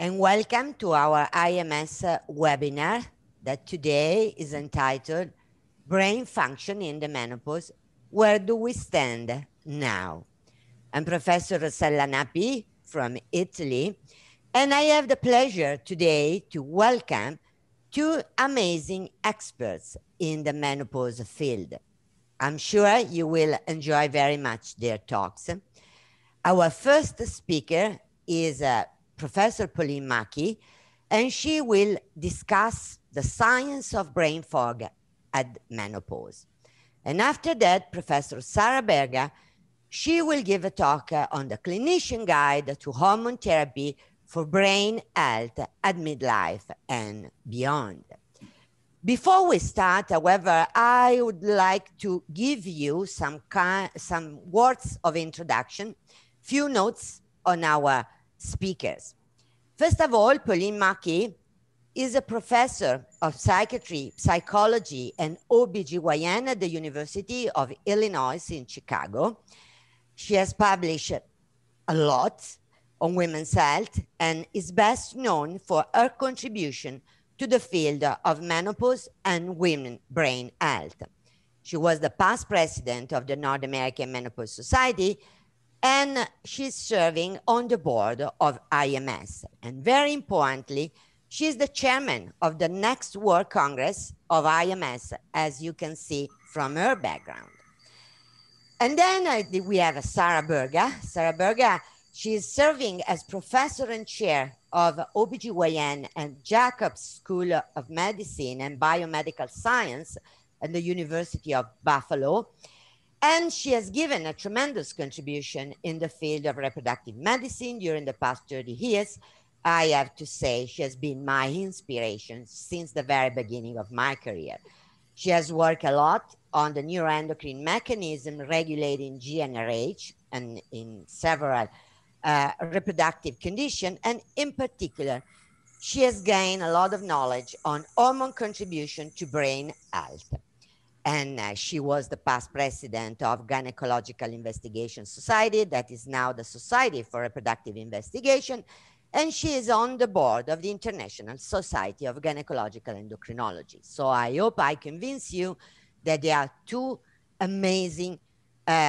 and welcome to our IMS webinar that today is entitled Brain Function in the Menopause, Where Do We Stand Now? I'm Professor Rossella Nappi from Italy, and I have the pleasure today to welcome two amazing experts in the menopause field. I'm sure you will enjoy very much their talks. Our first speaker is Professor Pauline Maki, and she will discuss the science of brain fog at menopause. And after that, Professor Sarah Berga, she will give a talk on the Clinician Guide to Hormone Therapy for Brain Health at Midlife and Beyond. Before we start, however, I would like to give you some words of introduction, few notes on our speakers. First of all, Pauline Maki is a professor of psychiatry, psychology, and OBGYN at the University of Illinois in Chicago. She has published a lot on women's health and is best known for her contribution to the field of menopause and women brain health. She was the past president of the North American Menopause Society, and she's serving on the board of IMS. And very importantly, she's the chairman of the next World Congress of IMS, as you can see from her background. And then we have Sarah Berga. Sarah Berga, she is serving as professor and chair of OBGYN and Jacobs School of Medicine and Biomedical Science at the University of Buffalo. And she has given a tremendous contribution in the field of reproductive medicine during the past 30 years. I have to say, she has been my inspiration since the very beginning of my career. She has worked a lot on the neuroendocrine mechanism regulating GnRH and in several reproductive condition, and in particular, she has gained a lot of knowledge on hormone contribution to brain health. And she was the past president of Gynecological Investigation Society, that is now the Society for Reproductive Investigation, and she is on the board of the International Society of Gynecological Endocrinology. So I hope I convince you that there are two amazing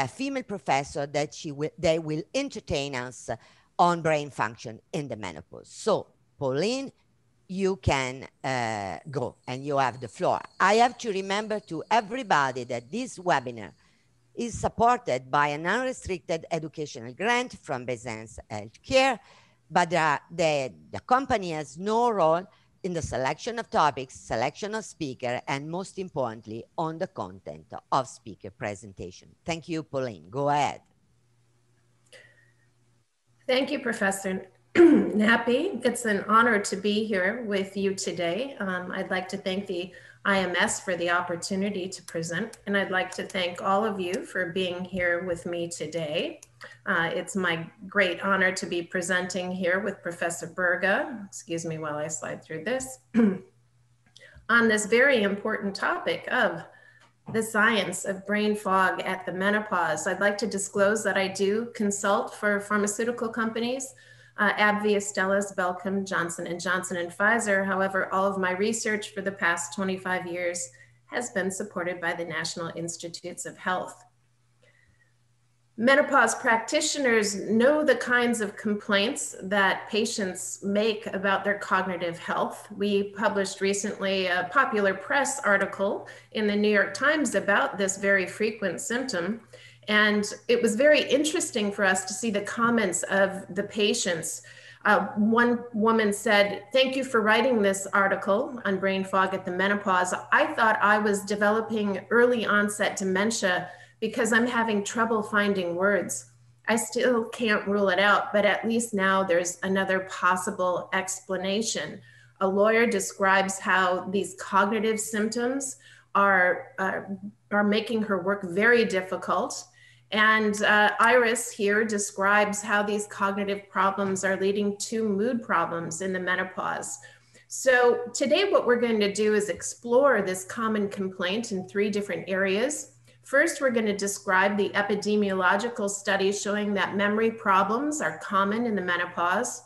female professor that they will entertain us on brain function in the menopause. So, Pauline, you can go and you have the floor. I have to remember to everybody that this webinar is supported by an unrestricted educational grant from Bezens Healthcare, but the company has no role in the selection of topics, selection of speaker, and most importantly, on the content of speaker presentation. Thank you, Pauline. Go ahead. Thank you, Professor Nappi. It's an honor to be here with you today. I'd like to thank the IMS for the opportunity to present, and I'd like to thank all of you for being here with me today. It's my great honor to be presenting here with Professor Berga, excuse me while I slide through this, on this very important topic of the science of brain fog at the menopause. I'd like to disclose that I do consult for pharmaceutical companies, AbbVie, Astellas, Belcom, Johnson & Johnson, and Pfizer. However, all of my research for the past 25 years has been supported by the National Institutes of Health. Menopause practitioners know the kinds of complaints that patients make about their cognitive health. We published recently a popular press article in the New York Times about this very frequent symptom. And it was very interesting for us to see the comments of the patients. One woman said, "Thank you for writing this article on brain fog at the menopause. I thought I was developing early onset dementia because I'm having trouble finding words. I still can't rule it out, but at least now there's another possible explanation." A lawyer describes how these cognitive symptoms are making her work very difficult. And Iris here describes how these cognitive problems are leading to mood problems in the menopause. So today what we're going to do is explore this common complaint in 3 different areas. First, we're going to describe the epidemiological studies showing that memory problems are common in the menopause.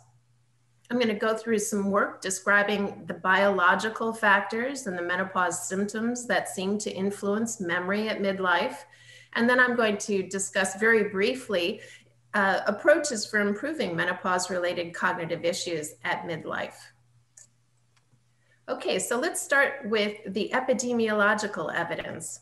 I'm going to go through some work describing the biological factors and the menopause symptoms that seem to influence memory at midlife. And then I'm going to discuss very briefly approaches for improving menopause-related cognitive issues at midlife. Okay, so let's start with the epidemiological evidence.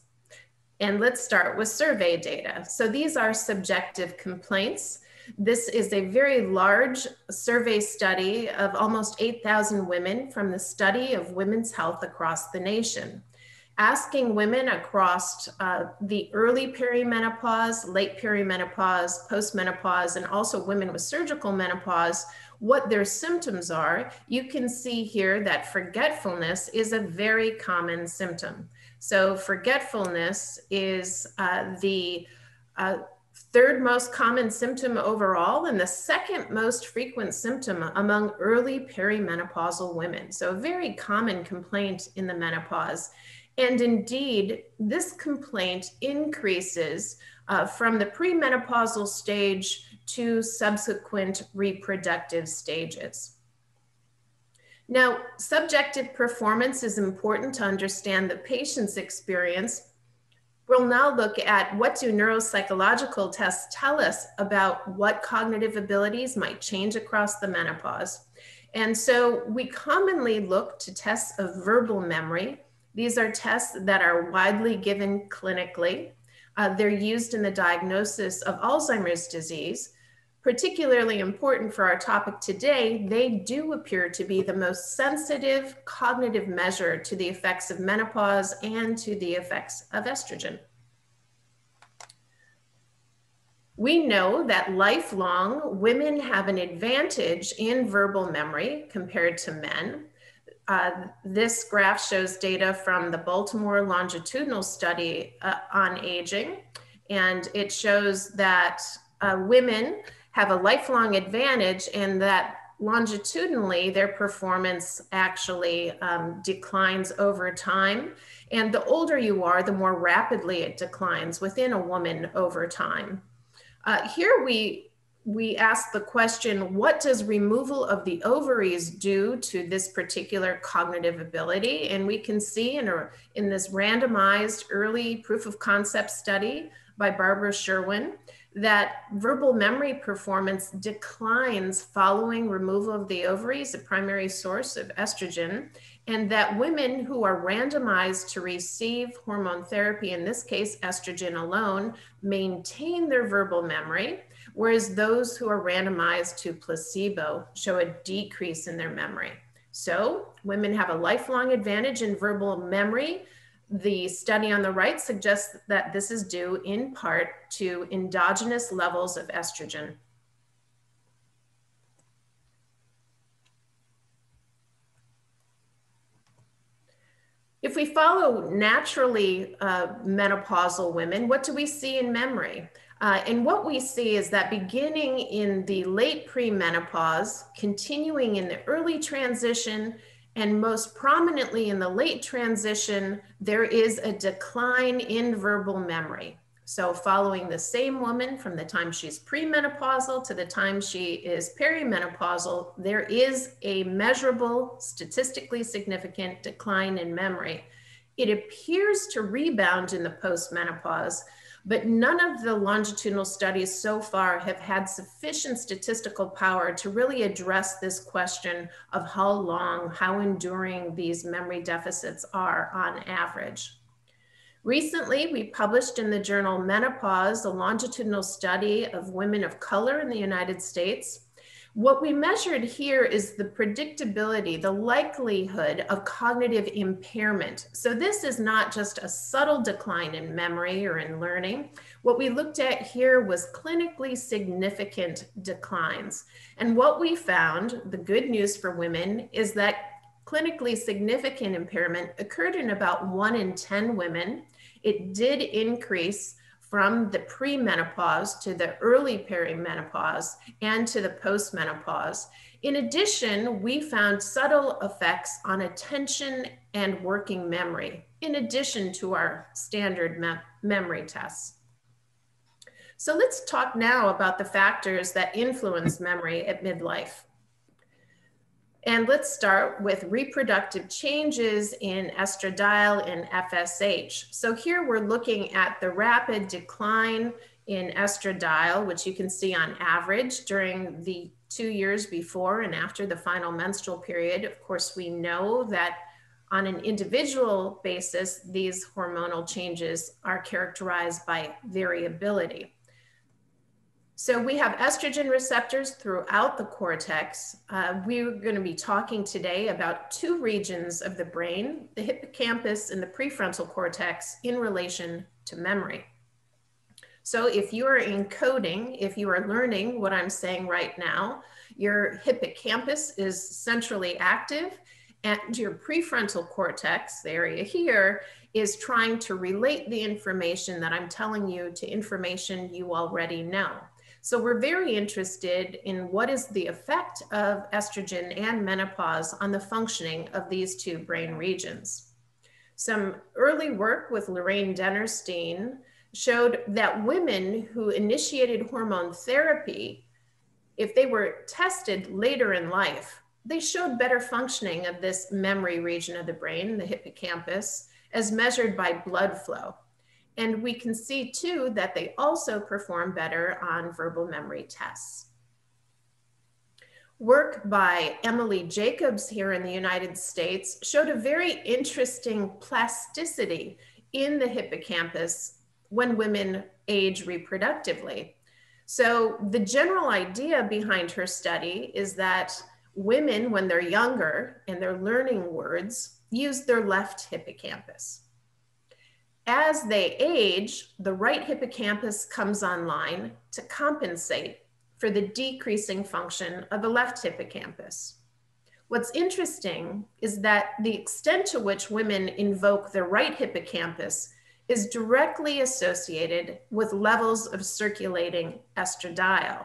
And let's start with survey data. So these are subjective complaints. This is a very large survey study of almost 8,000 women from the study of women's health across the nation, asking women across the early perimenopause, late perimenopause, postmenopause, and also women with surgical menopause, what their symptoms are. You can see here that forgetfulness is a very common symptom. So forgetfulness is the third most common symptom overall and the second most frequent symptom among early perimenopausal women. So a very common complaint in the menopause. And indeed, this complaint increases from the premenopausal stage to subsequent reproductive stages. Now, subjective performance is important to understand the patient's experience. We'll now look at what do neuropsychological tests tell us about what cognitive abilities might change across the menopause. And so we commonly look to tests of verbal memory. These are tests that are widely given clinically. They're used in the diagnosis of Alzheimer's disease. Particularly important for our topic today, they do appear to be the most sensitive cognitive measure to the effects of menopause and to the effects of estrogen. We know that lifelong women have an advantage in verbal memory compared to men. This graph shows data from the Baltimore longitudinal study on aging, and it shows that women have a lifelong advantage and that longitudinally their performance actually declines over time. And the older you are, the more rapidly it declines within a woman over time. Here we ask the question, what does removal of the ovaries do to this particular cognitive ability? And we can see in this randomized early proof of concept study by Barbara Sherwin that verbal memory performance declines following removal of the ovaries, a primary source of estrogen, and that women who are randomized to receive hormone therapy, in this case estrogen alone, maintain their verbal memory, whereas those who are randomized to placebo show a decrease in their memory. So women have a lifelong advantage in verbal memory. The study on the right suggests that this is due in part to endogenous levels of estrogen. If we follow naturally menopausal women, what do we see in memory? And what we see is that beginning in the late premenopause, continuing in the early transition, and most prominently in the late transition, there is a decline in verbal memory. So following the same woman from the time she's premenopausal to the time she is perimenopausal, there is a measurable, statistically significant decline in memory. It appears to rebound in the postmenopause, but none of the longitudinal studies so far have had sufficient statistical power to really address this question of how long, how enduring these memory deficits are on average. Recently, we published in the journal Menopause a longitudinal study of women of color in the United States. What we measured here is the predictability, the likelihood of cognitive impairment. So this is not just a subtle decline in memory or in learning. What we looked at here was clinically significant declines. And what we found, the good news for women, is that clinically significant impairment occurred in about 1 in 10 women. It did increase from the premenopause to the early perimenopause and to the postmenopause. In addition, we found subtle effects on attention and working memory, in addition to our standard memory tests. So let's talk now about the factors that influence memory at midlife. And let's start with reproductive changes in estradiol and FSH. So here we're looking at the rapid decline in estradiol, which you can see on average during the 2 years before and after the final menstrual period. Of course, we know that on an individual basis, these hormonal changes are characterized by variability. So we have estrogen receptors throughout the cortex. We're going to be talking today about two regions of the brain, the hippocampus and the prefrontal cortex, in relation to memory. So if you are encoding, if you are learning what I'm saying right now, your hippocampus is centrally active, and your prefrontal cortex, the area here, is trying to relate the information that I'm telling you to information you already know. So we're very interested in what is the effect of estrogen and menopause on the functioning of these two brain regions. Some early work with Lorraine Dennerstein showed that women who initiated hormone therapy, if they were tested later in life, they showed better functioning of this memory region of the brain, the hippocampus, as measured by blood flow. And we can see too that they also perform better on verbal memory tests. Work by Emily Jacobs here in the United States showed a very interesting plasticity in the hippocampus when women age reproductively. So the general idea behind her study is that women, when they're younger and they're learning words, use their left hippocampus. As they age, the right hippocampus comes online to compensate for the decreasing function of the left hippocampus. What's interesting is that the extent to which women invoke the right hippocampus is directly associated with levels of circulating estradiol.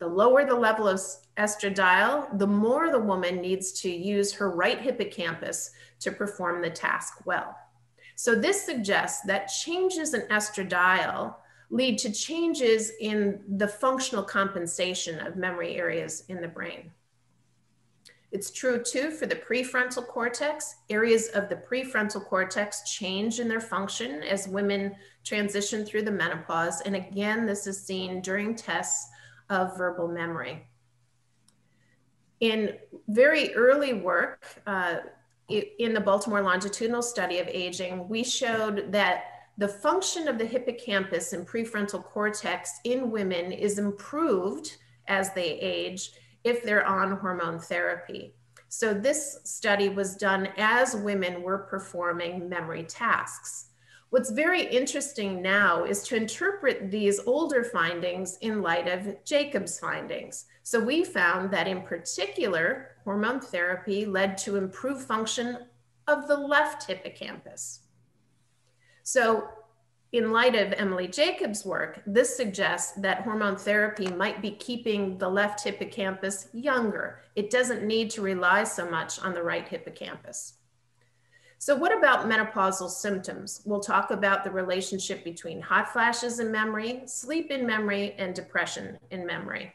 The lower the level of estradiol, the more the woman needs to use her right hippocampus to perform the task well. So this suggests that changes in estradiol lead to changes in the functional compensation of memory areas in the brain. It's true too for the prefrontal cortex. Areas of the prefrontal cortex change in their function as women transition through the menopause. And again, this is seen during tests of verbal memory. In very early work, in the Baltimore longitudinal study of aging, we showed that the function of the hippocampus and prefrontal cortex in women is improved as they age if they're on hormone therapy. So this study was done as women were performing memory tasks. What's very interesting now is to interpret these older findings in light of Jacobs' findings. So we found that in particular, hormone therapy led to improved function of the left hippocampus. So in light of Emily Jacobs' work, this suggests that hormone therapy might be keeping the left hippocampus younger. It doesn't need to rely so much on the right hippocampus. So what about menopausal symptoms? We'll talk about the relationship between hot flashes in memory, sleep in memory, and depression in memory.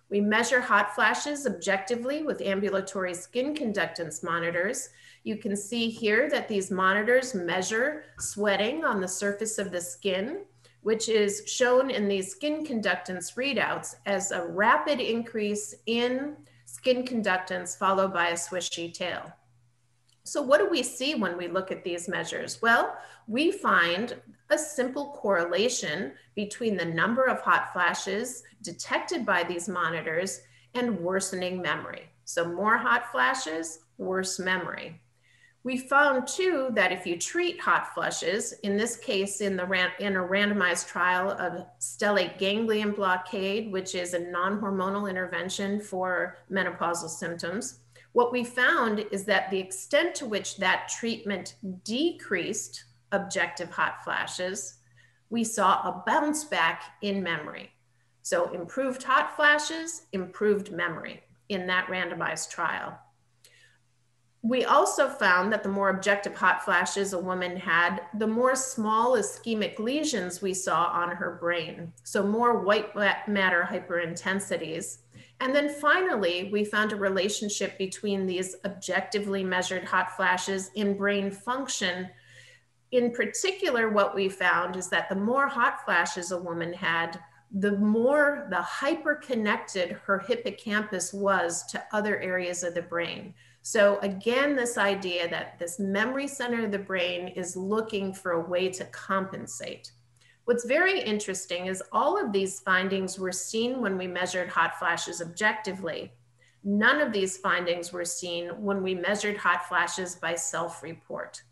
We measure hot flashes objectively with ambulatory skin conductance monitors. You can see here that these monitors measure sweating on the surface of the skin, which is shown in these skin conductance readouts as a rapid increase in skin conductance followed by a swishy tail. So what do we see when we look at these measures? Well, we find a simple correlation between the number of hot flashes detected by these monitors and worsening memory. So more hot flashes, worse memory. We found too that if you treat hot flushes, in this case in a randomized trial of stellate ganglion blockade, which is a non-hormonal intervention for menopausal symptoms, what we found is that the extent to which that treatment decreased objective hot flashes, we saw a bounce back in memory. So improved hot flashes, improved memory in that randomized trial. We also found that the more objective hot flashes a woman had, the more small ischemic lesions we saw on her brain. So more white matter hyperintensities. And then finally, we found a relationship between these objectively measured hot flashes in brain function. In particular, what we found is that the more hot flashes a woman had, the more the hyperconnected her hippocampus was to other areas of the brain. So again, this idea that this memory center of the brain is looking for a way to compensate. What's very interesting is all of these findings were seen when we measured hot flashes objectively. None of these findings were seen when we measured hot flashes by self-report.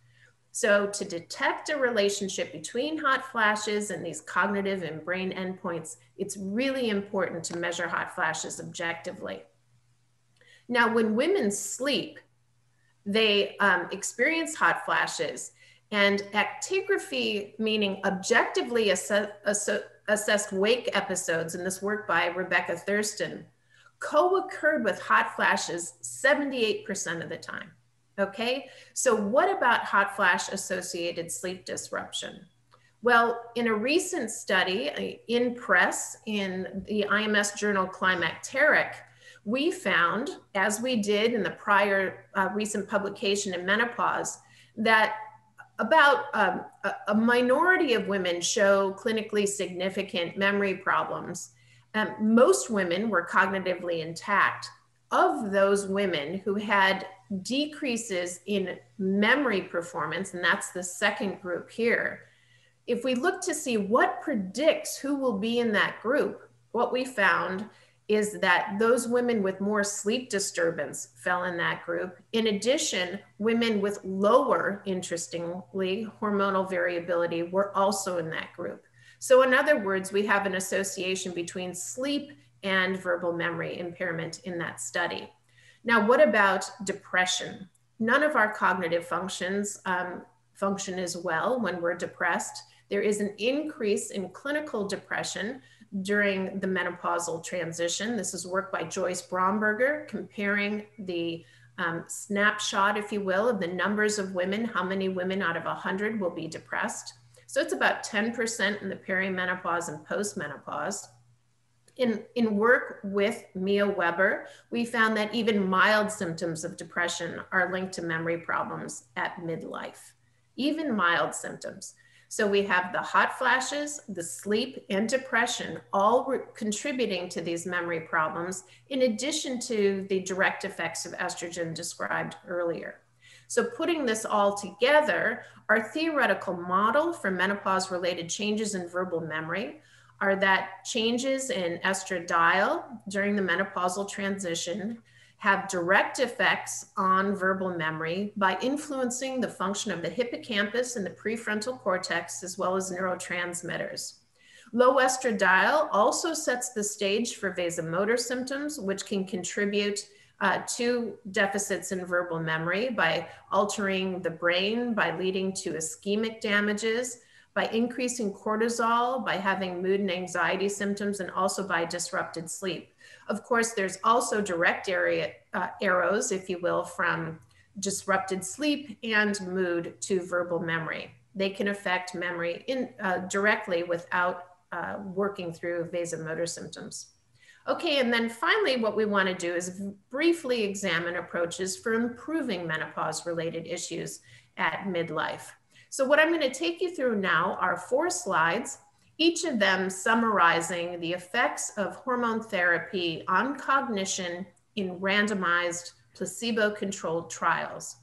So to detect a relationship between hot flashes and these cognitive and brain endpoints, it's really important to measure hot flashes objectively. Now, when women sleep, they experience hot flashes, and actigraphy, meaning objectively assessed wake episodes, in this work by Rebecca Thurston, co-occurred with hot flashes 78% of the time. Okay, so what about hot flash associated sleep disruption? Well, in a recent study in press in the IMS journal Climacteric, we found, as we did in the prior recent publication in Menopause, that about a minority of women show clinically significant memory problems. Most women were cognitively intact. Of those women who had decreases in memory performance, and that's the second group here, if we look to see what predicts who will be in that group, what we found is that those women with more sleep disturbance fell in that group. In addition, women with lower, interestingly, hormonal variability were also in that group. So in other words, we have an association between sleep and verbal memory impairment in that study. Now, what about depression? None of our cognitive functions function as well when we're depressed. There is an increase in clinical depression during the menopausal transition. This is work by Joyce Bromberger comparing the snapshot, if you will, of the numbers of women, how many women out of 100 will be depressed. So it's about 10% in the perimenopause and postmenopause. In work with Mia Weber, we found that even mild symptoms of depression are linked to memory problems at midlife, even mild symptoms. So we have the hot flashes, the sleep, and depression all contributing to these memory problems, in addition to the direct effects of estrogen described earlier. So putting this all together, our theoretical model for menopause-related changes in verbal memory are that changes in estradiol during the menopausal transition have direct effects on verbal memory by influencing the function of the hippocampus and the prefrontal cortex, as well as neurotransmitters. Low estradiol also sets the stage for vasomotor symptoms, which can contribute to deficits in verbal memory by altering the brain, by leading to ischemic damages, by increasing cortisol, by having mood and anxiety symptoms, and also by disrupted sleep. Of course, there's also direct arrows, if you will, from disrupted sleep and mood to verbal memory. They can affect memory directly without working through vasomotor symptoms. Okay, and then finally, what we want to do is briefly examine approaches for improving menopause-related issues at midlife. So what I'm going to take you through now are 4 slides, each of them summarizing the effects of hormone therapy on cognition in randomized placebo-controlled trials.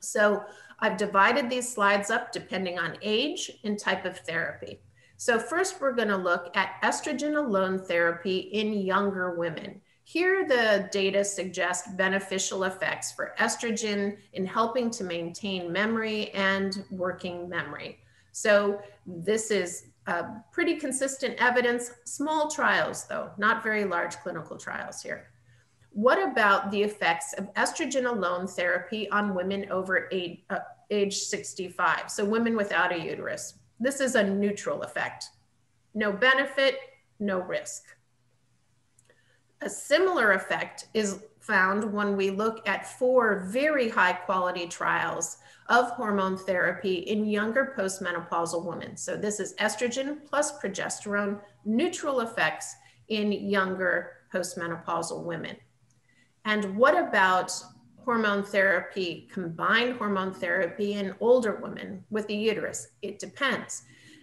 So I've divided these slides up depending on age and type of therapy. So first, we're going to look at estrogen alone therapy in younger women. Here, the data suggest beneficial effects for estrogen in helping to maintain memory and working memory. So this is pretty consistent evidence, small trials though, not very large clinical trials here. What about the effects of estrogen alone therapy on women over age 65? So women without a uterus. This is a neutral effect. No benefit, no risk. A similar effect is found when we look at 4 very high quality trials of hormone therapy in younger postmenopausal women. So this is estrogen plus progesterone, neutral effects in younger postmenopausal women. And what about hormone therapy, combined hormone therapy in older women with a uterus? It depends.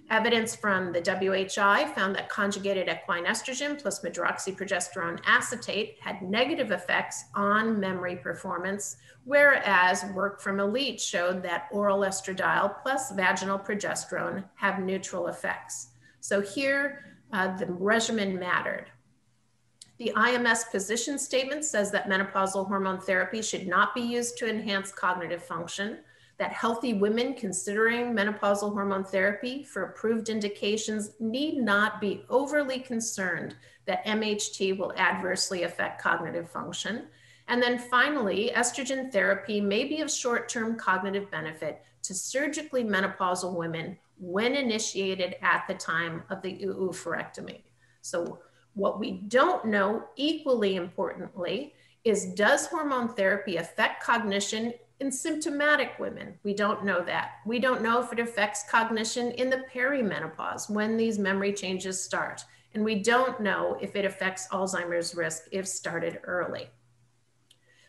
Evidence from the WHI found that conjugated equine estrogen plus medroxyprogesterone acetate had negative effects on memory performance, whereas work from Elite showed that oral estradiol plus vaginal progesterone have neutral effects. So here, the regimen mattered. The IMS position statement says that menopausal hormone therapy should not be used to enhance cognitive function, that healthy women considering menopausal hormone therapy for approved indications need not be overly concerned that MHT will adversely affect cognitive function. And then finally, estrogen therapy may be of short-term cognitive benefit to surgically menopausal women when initiated at the time of the oophorectomy. So what we don't know, equally importantly, is does hormone therapy affect cognition in symptomatic women? We don't know that. We don't know if it affects cognition in the perimenopause when these memory changes start. And we don't know if it affects Alzheimer's risk if started early.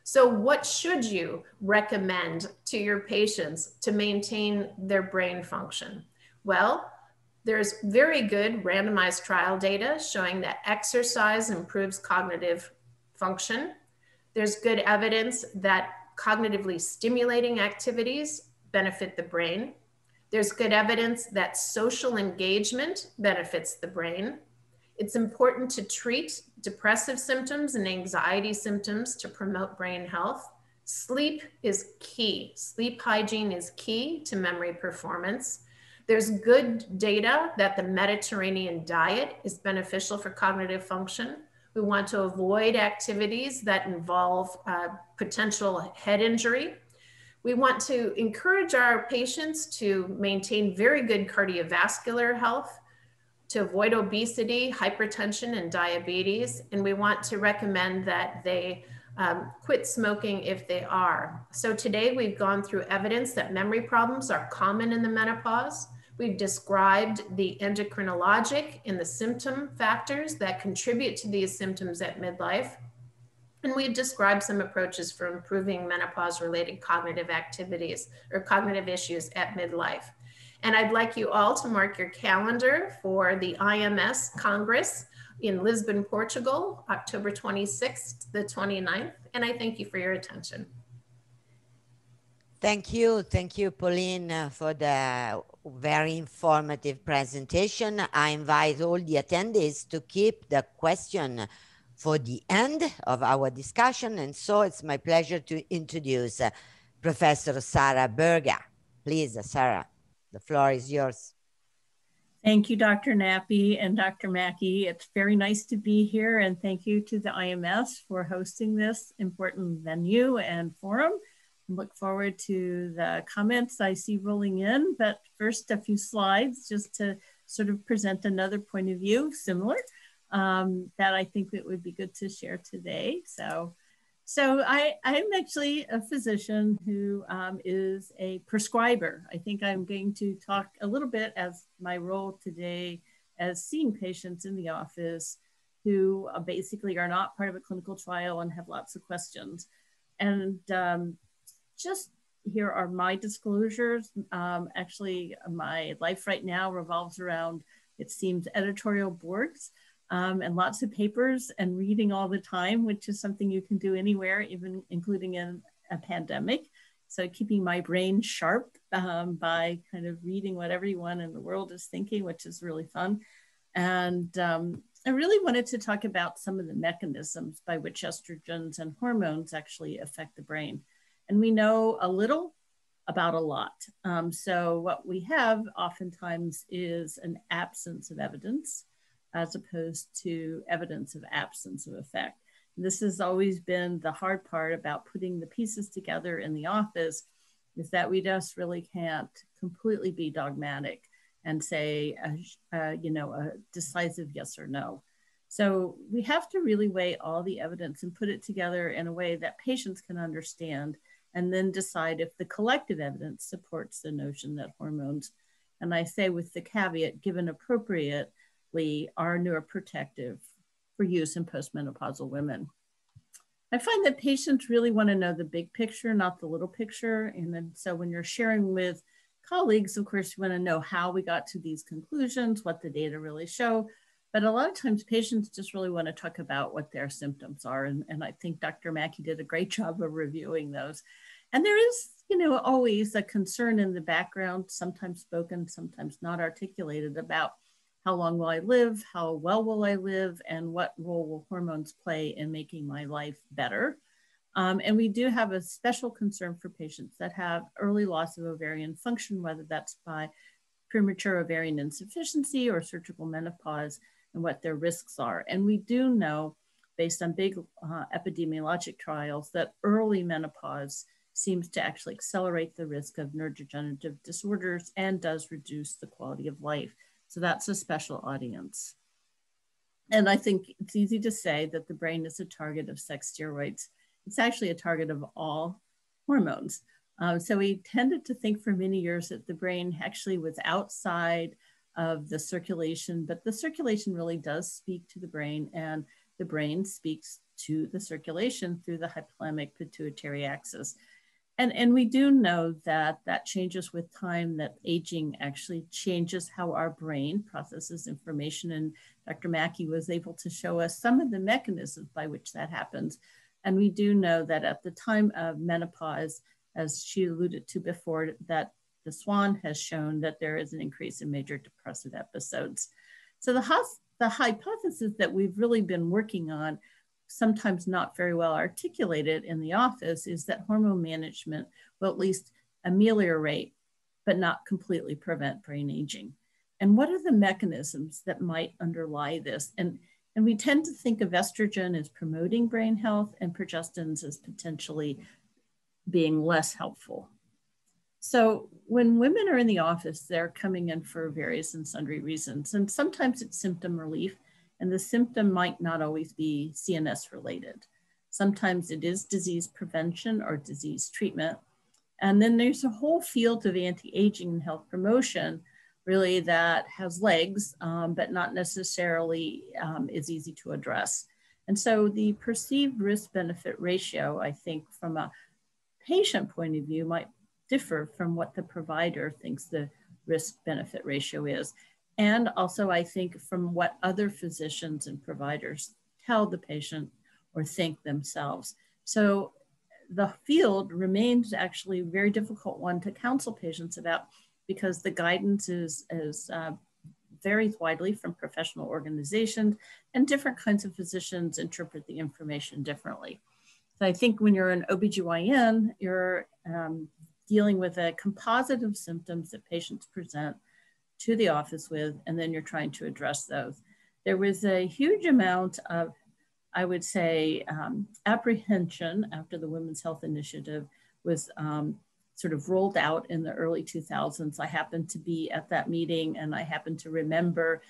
So what should you recommend to your patients to maintain their brain function? Well, there's very good randomized trial data showing that exercise improves cognitive function. There's good evidence that cognitively stimulating activities benefit the brain. There's good evidence that social engagement benefits the brain. It's important to treat depressive symptoms and anxiety symptoms to promote brain health. Sleep is key. Sleep hygiene is key to memory performance. There's good data that the Mediterranean diet is beneficial for cognitive function. We want to avoid activities that involve potential head injury. We want to encourage our patients to maintain very good cardiovascular health, to avoid obesity, hypertension, and diabetes. And we want to recommend that they quit smoking if they are. So today we've gone through evidence that memory problems are common in the menopause. We've described the endocrinologic and the symptom factors that contribute to these symptoms at midlife. And we've described some approaches for improving menopause-related cognitive activities or cognitive issues at midlife. And I'd like you all to mark your calendar for the IMS Congress in Lisbon, Portugal, October 26th to the 29th. And I thank you for your attention. Thank you, Pauline, for the very informative presentation. I invite all the attendees to keep the question for the end of our discussion. And so it's my pleasure to introduce Professor Sarah Berga. Please, Sarah, the floor is yours. Thank you, Dr. Nappi and Dr. Maki. It's very nice to be here, and thank you to the IMS for hosting this important venue and forum. Look forward to the comments I see rolling in, but first a few slides just to sort of present another point of view similar that I think it would be good to share today. So I'm actually a physician who is a prescriber. I think I'm going to talk a little bit as my role today as seeing patients in the office who basically are not part of a clinical trial and have lots of questions. And just here are my disclosures. Actually, my life right now revolves around, it seems, editorial boards and lots of papers and reading all the time, which is something you can do anywhere, even including in a pandemic. So keeping my brain sharp by kind of reading what everyone in the world is thinking, which is really fun. And I really wanted to talk about some of the mechanisms by which estrogens and hormones actually affect the brain. And we know a little about a lot. So what we have oftentimes is an absence of evidence as opposed to evidence of absence of effect. And this has always been the hard part about putting the pieces together in the office, is that we just really can't completely be dogmatic and say, a decisive yes or no. So we have to really weigh all the evidence and put it together in a way that patients can understand, and then decide if the collective evidence supports the notion that hormones, and I say with the caveat, given appropriately, are neuroprotective for use in postmenopausal women. I find that patients really want to know the big picture, not the little picture. And then so when you're sharing with colleagues, of course, you want to know how we got to these conclusions, what the data really show. But a lot of times patients just really want to talk about what their symptoms are. And I think Dr. Maki did a great job of reviewing those. And there is, always a concern in the background, sometimes spoken, sometimes not articulated, about how long will I live, how well will I live, and what role will hormones play in making my life better. And we do have a special concern for patients that have early loss of ovarian function, whether that's by premature ovarian insufficiency or surgical menopause, and what their risks are. And we do know, based on big epidemiologic trials, that early menopause seems to actually accelerate the risk of neurodegenerative disorders and does reduce the quality of life. So that's a special audience. And I think it's easy to say that the brain is a target of sex steroids. It's actually a target of all hormones. So we tended to think for many years that the brain actually was outside of the circulation, but the circulation really does speak to the brain, and the brain speaks to the circulation through the hypothalamic pituitary axis. And we do know that that changes with time, that aging actually changes how our brain processes information. And Dr. Maki was able to show us some of the mechanisms by which that happens. And we do know that at the time of menopause, as she alluded to before, that the SWAN has shown that there is an increase in major depressive episodes. So the hypothesis that we've really been working on, sometimes not very well articulated in the office, is that hormone management will at least ameliorate, but not completely prevent brain aging. And what are the mechanisms that might underlie this? And we tend to think of estrogen as promoting brain health and progestins as potentially being less helpful. So when women are in the office, they're coming in for various and sundry reasons. And sometimes it's symptom relief, and the symptom might not always be CNS related. Sometimes it is disease prevention or disease treatment. And then there's a whole field of anti-aging and health promotion really that has legs, but not necessarily is easy to address. And so the perceived risk-benefit ratio, I think from a patient point of view, might differ from what the provider thinks the risk-benefit ratio is. And also, I think from what other physicians and providers tell the patient or think themselves. So the field remains actually a very difficult one to counsel patients about, because the guidance varies widely from professional organizations, and different kinds of physicians interpret the information differently. So I think when you're an OBGYN, you're dealing with a composite of symptoms that patients present to the office with, and then you're trying to address those. There was a huge amount of, I would say, apprehension after the Women's Health Initiative was sort of rolled out in the early 2000s. I happened to be at that meeting, and I happen to remember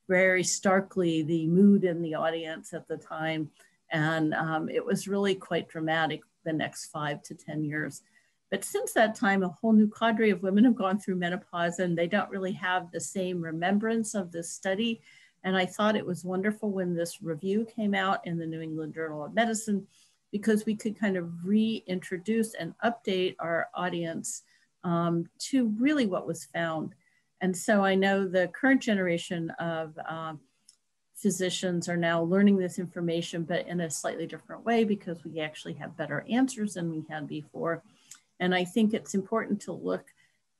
very starkly the mood in the audience at the time. And it was really quite dramatic the next 5 to 10 years. But since that time, a whole new cadre of women have gone through menopause, and they don't really have the same remembrance of this study. And I thought it was wonderful when this review came out in the New England Journal of Medicine, because we could kind of reintroduce and update our audience to really what was found. And so I know the current generation of physicians are now learning this information, but in a slightly different way, because we actually have better answers than we had before. And I think it's important to look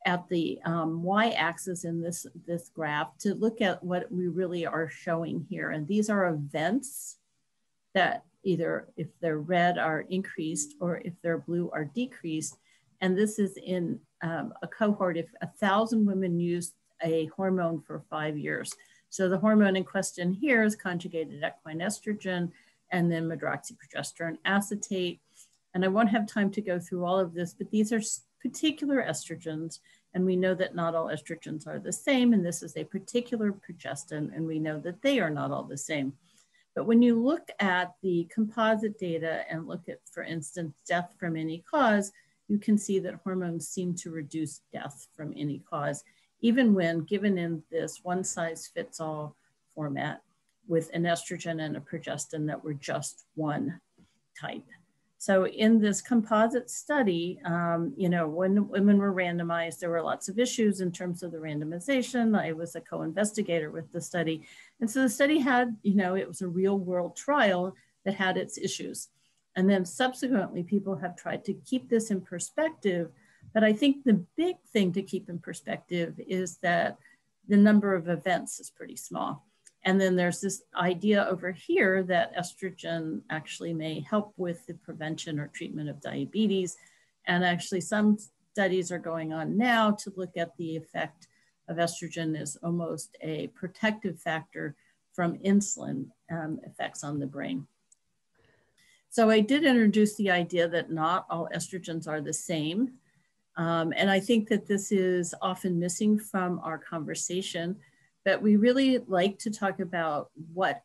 at the y-axis in this graph to look at what we really are showing here. And these are events that either, if they're red, are increased, or if they're blue, are decreased. And this is in a cohort if 1,000 women used a hormone for 5 years. So the hormone in question here is conjugated equine estrogen and then medroxyprogesterone acetate. And I won't have time to go through all of this, but these are particular estrogens. And we know that not all estrogens are the same. And this is a particular progestin, and we know that they are not all the same. But when you look at the composite data and look at, for instance, death from any cause, you can see that hormones seem to reduce death from any cause, even when given in this one-size-fits-all format. with an estrogen and a progestin that were just one type. So in this composite study, you know, when women were randomized, there were lots of issues in terms of the randomization. I was a co-investigator with the study. And so the study had, you know, it was a real world trial that had its issues. And then subsequently, people have tried to keep this in perspective. But I think the big thing to keep in perspective is that the number of events is pretty small. And then there's this idea over here that estrogen actually may help with the prevention or treatment of diabetes. And actually some studies are going on now to look at the effect of estrogen as almost a protective factor from insulin effects on the brain. So I did introduce the idea that not all estrogens are the same. And I think that this is often missing from our conversation. But we really like to talk about what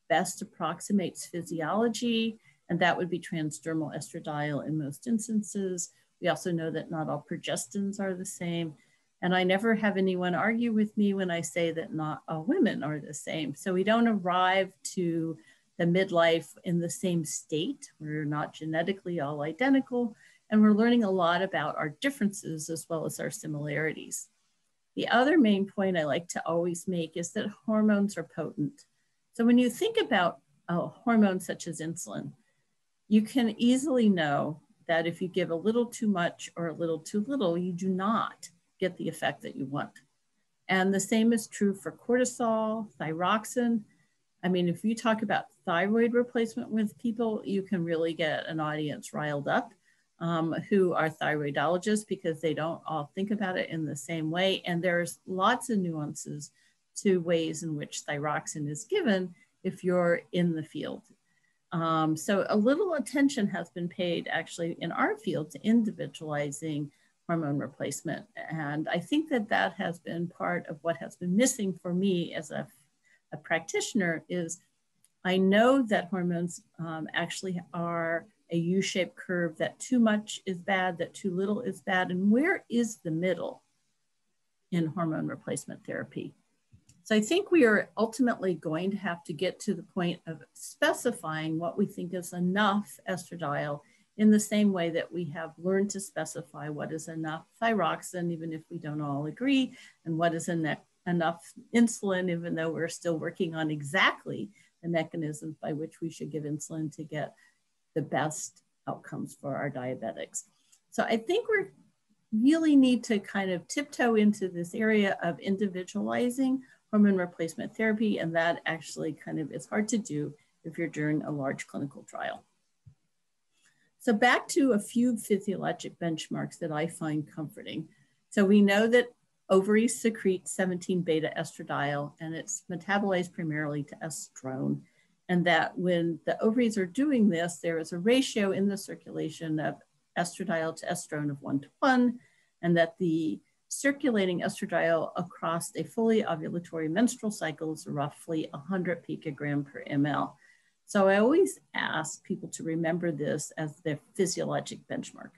best approximates physiology, and that would be transdermal estradiol in most instances. We also know that not all progestins are the same. And I never have anyone argue with me when I say that not all women are the same. So we don't arrive to the midlife in the same state. We're not genetically all identical, and we're learning a lot about our differences as well as our similarities. The other main point I like to always make is that hormones are potent. So when you think about hormones such as insulin, you can easily know that if you give a little too much or a little too little, you do not get the effect that you want. And the same is true for cortisol, thyroxine. I mean, if you talk about thyroid replacement with people, you can really get an audience riled up. Who are thyroidologists, because they don't all think about it in the same way. And there's lots of nuances to ways in which thyroxine is given if you're in the field. So a little attention has been paid actually in our field to individualizing hormone replacement. And I think that that has been part of what has been missing for me as a practitioner is I know that hormones actually are a U-shaped curve, that too much is bad, that too little is bad. And where is the middle in hormone replacement therapy? So I think we are ultimately going to have to get to the point of specifying what we think is enough estradiol in the same way that we have learned to specify what is enough thyroxine, even if we don't all agree, and what is enough insulin, even though we're still working on exactly the mechanisms by which we should give insulin to get the best outcomes for our diabetics. So I think we really need to kind of tiptoe into this area of individualizing hormone replacement therapy, and that actually kind of is hard to do if you're doing a large clinical trial. So back to a few physiologic benchmarks that I find comforting. So we know that ovaries secrete 17-beta estradiol, and it's metabolized primarily to estrone. And that when the ovaries are doing this, there is a ratio in the circulation of estradiol to estrone of 1:1, and that the circulating estradiol across a fully ovulatory menstrual cycle is roughly 100 picogram per ml. So I always ask people to remember this as their physiologic benchmark.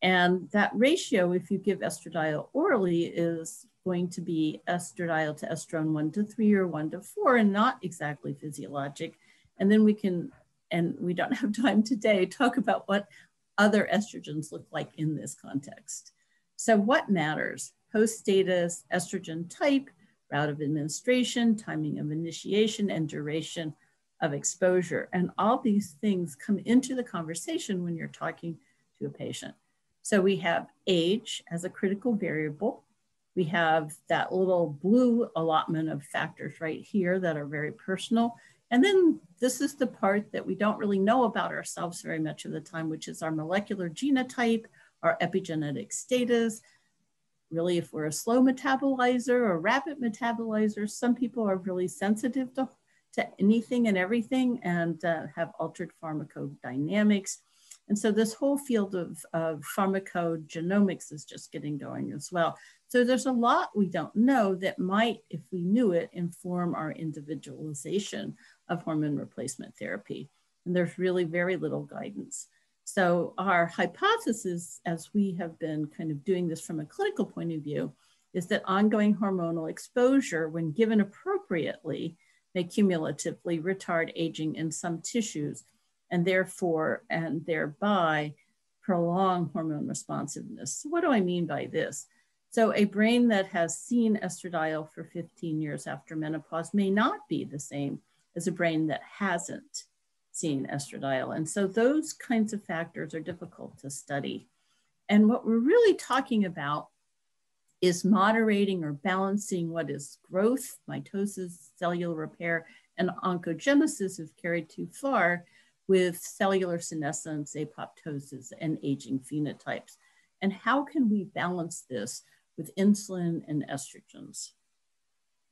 And that ratio, if you give estradiol orally, is going to be estradiol to estrone 1:3 or 1:4, and not exactly physiologic. And then we can, and we don't have time today, talk about what other estrogens look like in this context. So what matters? Host status, estrogen type, route of administration, timing of initiation, and duration of exposure. And all these things come into the conversation when you're talking to a patient. So we have age as a critical variable. We have that little blue allotment of factors right here that are very personal. And then this is the part that we don't really know about ourselves very much of the time, which is our molecular genotype, our epigenetic status. Really, if we're a slow metabolizer or rapid metabolizer, some people are really sensitive to anything and everything and have altered pharmacodynamics. And so this whole field of pharmacogenomics is just getting going as well. So there's a lot we don't know that might, if we knew it, inform our individualization of hormone replacement therapy. And there's really very little guidance. So our hypothesis, as we have been kind of doing this from a clinical point of view, is that ongoing hormonal exposure, when given appropriately, may cumulatively retard aging in some tissues and thereby prolong hormone responsiveness. So what do I mean by this? So a brain that has seen estradiol for 15 years after menopause may not be the same as a brain that hasn't seen estradiol. And so those kinds of factors are difficult to study. And what we're really talking about is moderating or balancing what is growth, mitosis, cellular repair, and oncogenesis if carried too far with cellular senescence, apoptosis, and aging phenotypes. And how can we balance this with insulin and estrogens?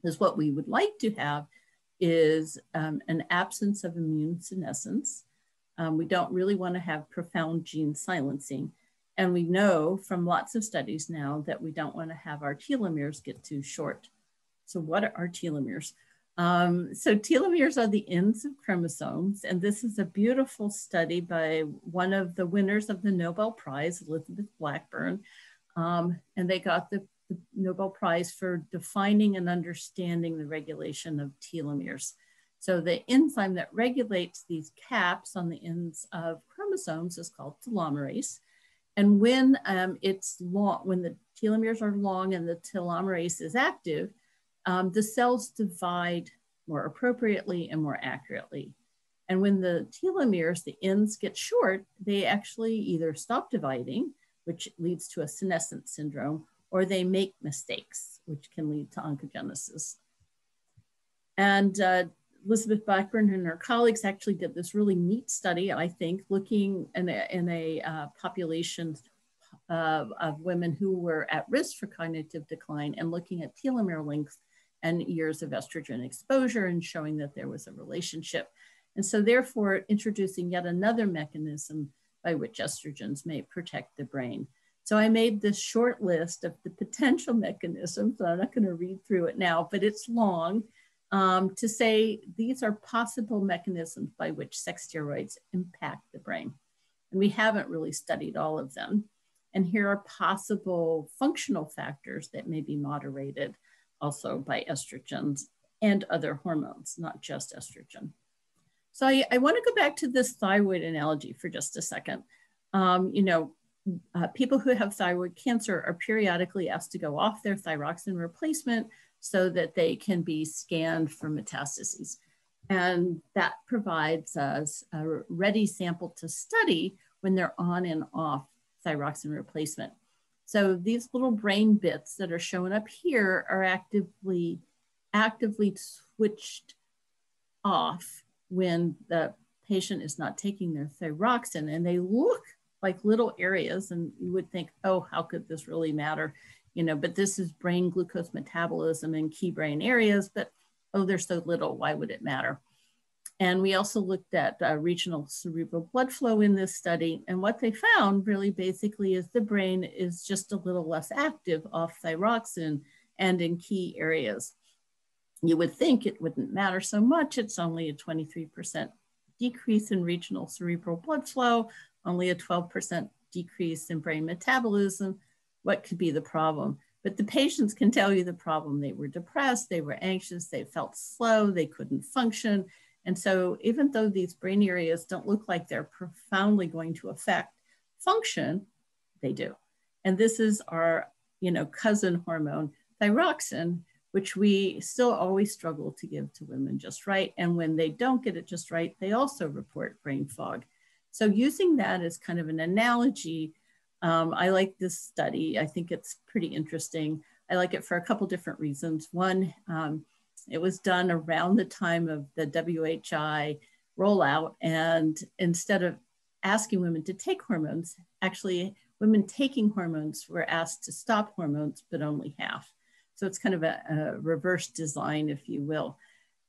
Because what we would like to have is an absence of immune senescence. We don't really want to have profound gene silencing. And we know from lots of studies now that we don't want to have our telomeres get too short. So what are telomeres? So telomeres are the ends of chromosomes. And this is a beautiful study by one of the winners of the Nobel Prize, Elizabeth Blackburn. And they got the Nobel Prize for defining and understanding the regulation of telomeres. So the enzyme that regulates these caps on the ends of chromosomes is called telomerase. And when when the telomeres are long and the telomerase is active, the cells divide more appropriately and more accurately. And when the telomeres, the ends get short, they actually either stop dividing, which leads to a senescence syndrome, or they make mistakes, which can lead to oncogenesis. And Elizabeth Blackburn and her colleagues actually did this really neat study, I think, looking in a population of women who were at risk for cognitive decline and looking at telomere length and years of estrogen exposure and showing that there was a relationship. And so therefore introducing yet another mechanism by which estrogens may protect the brain. So I made this short list of the potential mechanisms. I'm not going to read through it now, but it's long. To say these are possible mechanisms by which sex steroids impact the brain. And we haven't really studied all of them. And here are possible functional factors that may be moderated also by estrogens and other hormones, not just estrogen. So I want to go back to this thyroid analogy for just a second. People who have thyroid cancer are periodically asked to go off their thyroxine replacement so that they can be scanned for metastases. And that provides us a ready sample to study when they're on and off thyroxine replacement. So these little brain bits that are shown up here are actively switched off when the patient is not taking their thyroxine, and they look like little areas, and you would think, oh, how could this really matter? But this is brain glucose metabolism in key brain areas, but oh, they're so little, why would it matter? And we also looked at regional cerebral blood flow in this study. And what they found really basically is the brain is just a little less active off thyroxine and in key areas. You would think it wouldn't matter so much. It's only a 23% decrease in regional cerebral blood flow, only a 12% decrease in brain metabolism. What could be the problem? But the patients can tell you the problem. They were depressed, they were anxious, they felt slow, they couldn't function. And so even though these brain areas don't look like they're profoundly going to affect function, they do. And this is our, cousin hormone, thyroxine, which we still always struggle to give to women just right. And when they don't get it just right, they also report brain fog. So using that as kind of an analogy, I like this study. I think it's pretty interesting. I like it for a couple different reasons. One, it was done around the time of the WHI rollout. And instead of asking women to take hormones, actually women taking hormones were asked to stop hormones, but only half. So it's kind of a reverse design, if you will.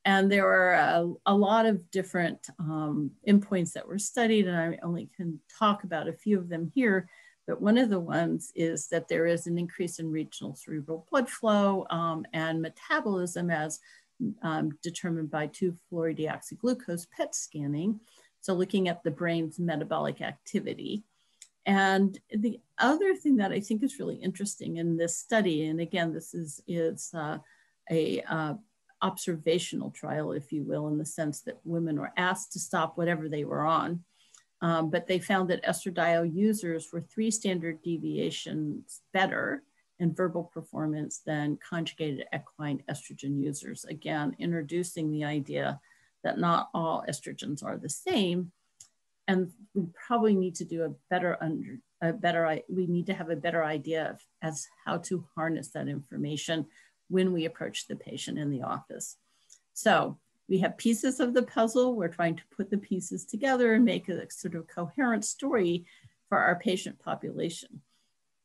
And there are a lot of different endpoints that were studied, and I only can talk about a few of them here. But one of the ones is that there is an increase in regional cerebral blood flow and metabolism as determined by 2-fluorodeoxyglucose PET scanning. So looking at the brain's metabolic activity. And the other thing that I think is really interesting in this study, and again, this is a observational trial, if you will, in the sense that women were asked to stop whatever they were on. But they found that estradiol users were 3 standard deviations better in verbal performance than conjugated equine estrogen users. Again, introducing the idea that not all estrogens are the same. And we probably need to do we need to have a better idea of as how to harness that information when we approach the patient in the office. So we have pieces of the puzzle. We're trying to put the pieces together and make a sort of coherent story for our patient population.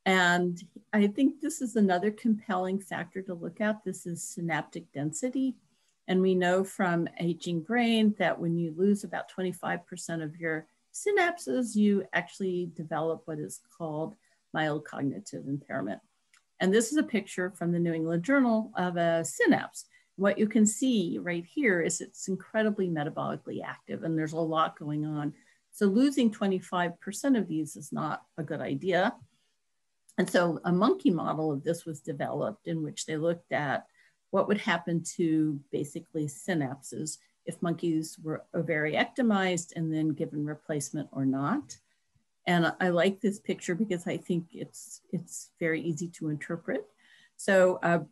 And I think this is another compelling factor to look at. This is synaptic density. And we know from aging brain that when you lose about 25% of your synapses, you actually develop what is called mild cognitive impairment. And this is a picture from the New England Journal of a synapse. What you can see right here is it's incredibly metabolically active and there's a lot going on. So losing 25% of these is not a good idea. And so a monkey model of this was developed in which they looked at what would happen to basically synapses if monkeys were ovariectomized and then given replacement or not. And I like this picture because I think it's very easy to interpret. So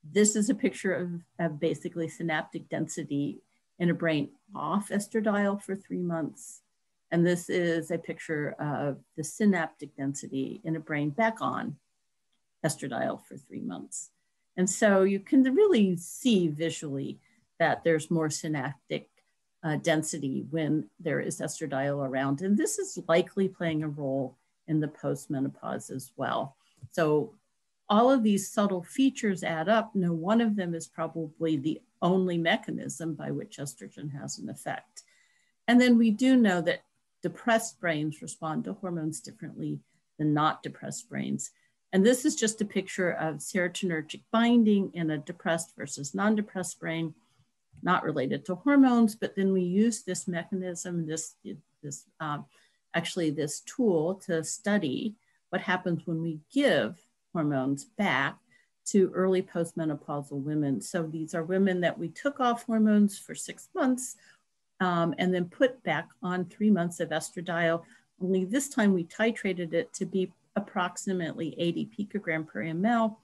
this is a picture of basically synaptic density in a brain off estradiol for 3 months. And this is a picture of the synaptic density in a brain back on estradiol for 3 months. And so you can really see visually that there's more synaptic density when there is estradiol around. And this is likely playing a role in the postmenopause as well. So all of these subtle features add up. No one of them is probably the only mechanism by which estrogen has an effect. And then we do know that depressed brains respond to hormones differently than not depressed brains. And this is just a picture of serotonergic binding in a depressed versus non-depressed brain, not related to hormones, but then we use this mechanism, this tool to study what happens when we give hormones back to early postmenopausal women. So these are women that we took off hormones for 6 months and then put back on 3 months of estradiol. Only this time we titrated it to be approximately 80 picogram per ml.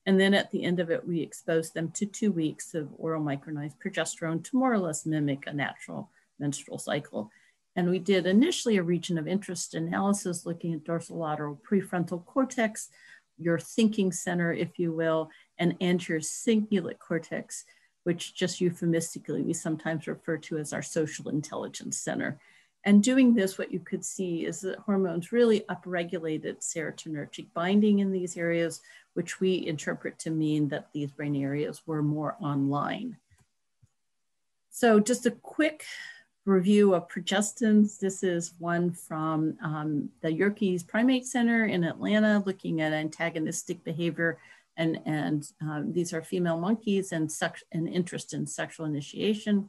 And then at the end of it, we exposed them to 2 weeks of oral micronized progesterone to more or less mimic a natural menstrual cycle. And we did initially a region of interest analysis looking at dorsolateral prefrontal cortex, your thinking center, if you will, and anterior cingulate cortex, which just euphemistically we sometimes refer to as our social intelligence center. And doing this, what you could see is that hormones really upregulated serotonergic binding in these areas, which we interpret to mean that these brain areas were more online. So just a quick review of progestins. This is one from the Yerkes Primate Center in Atlanta, looking at antagonistic behavior. And these are female monkeys and interest in sexual initiation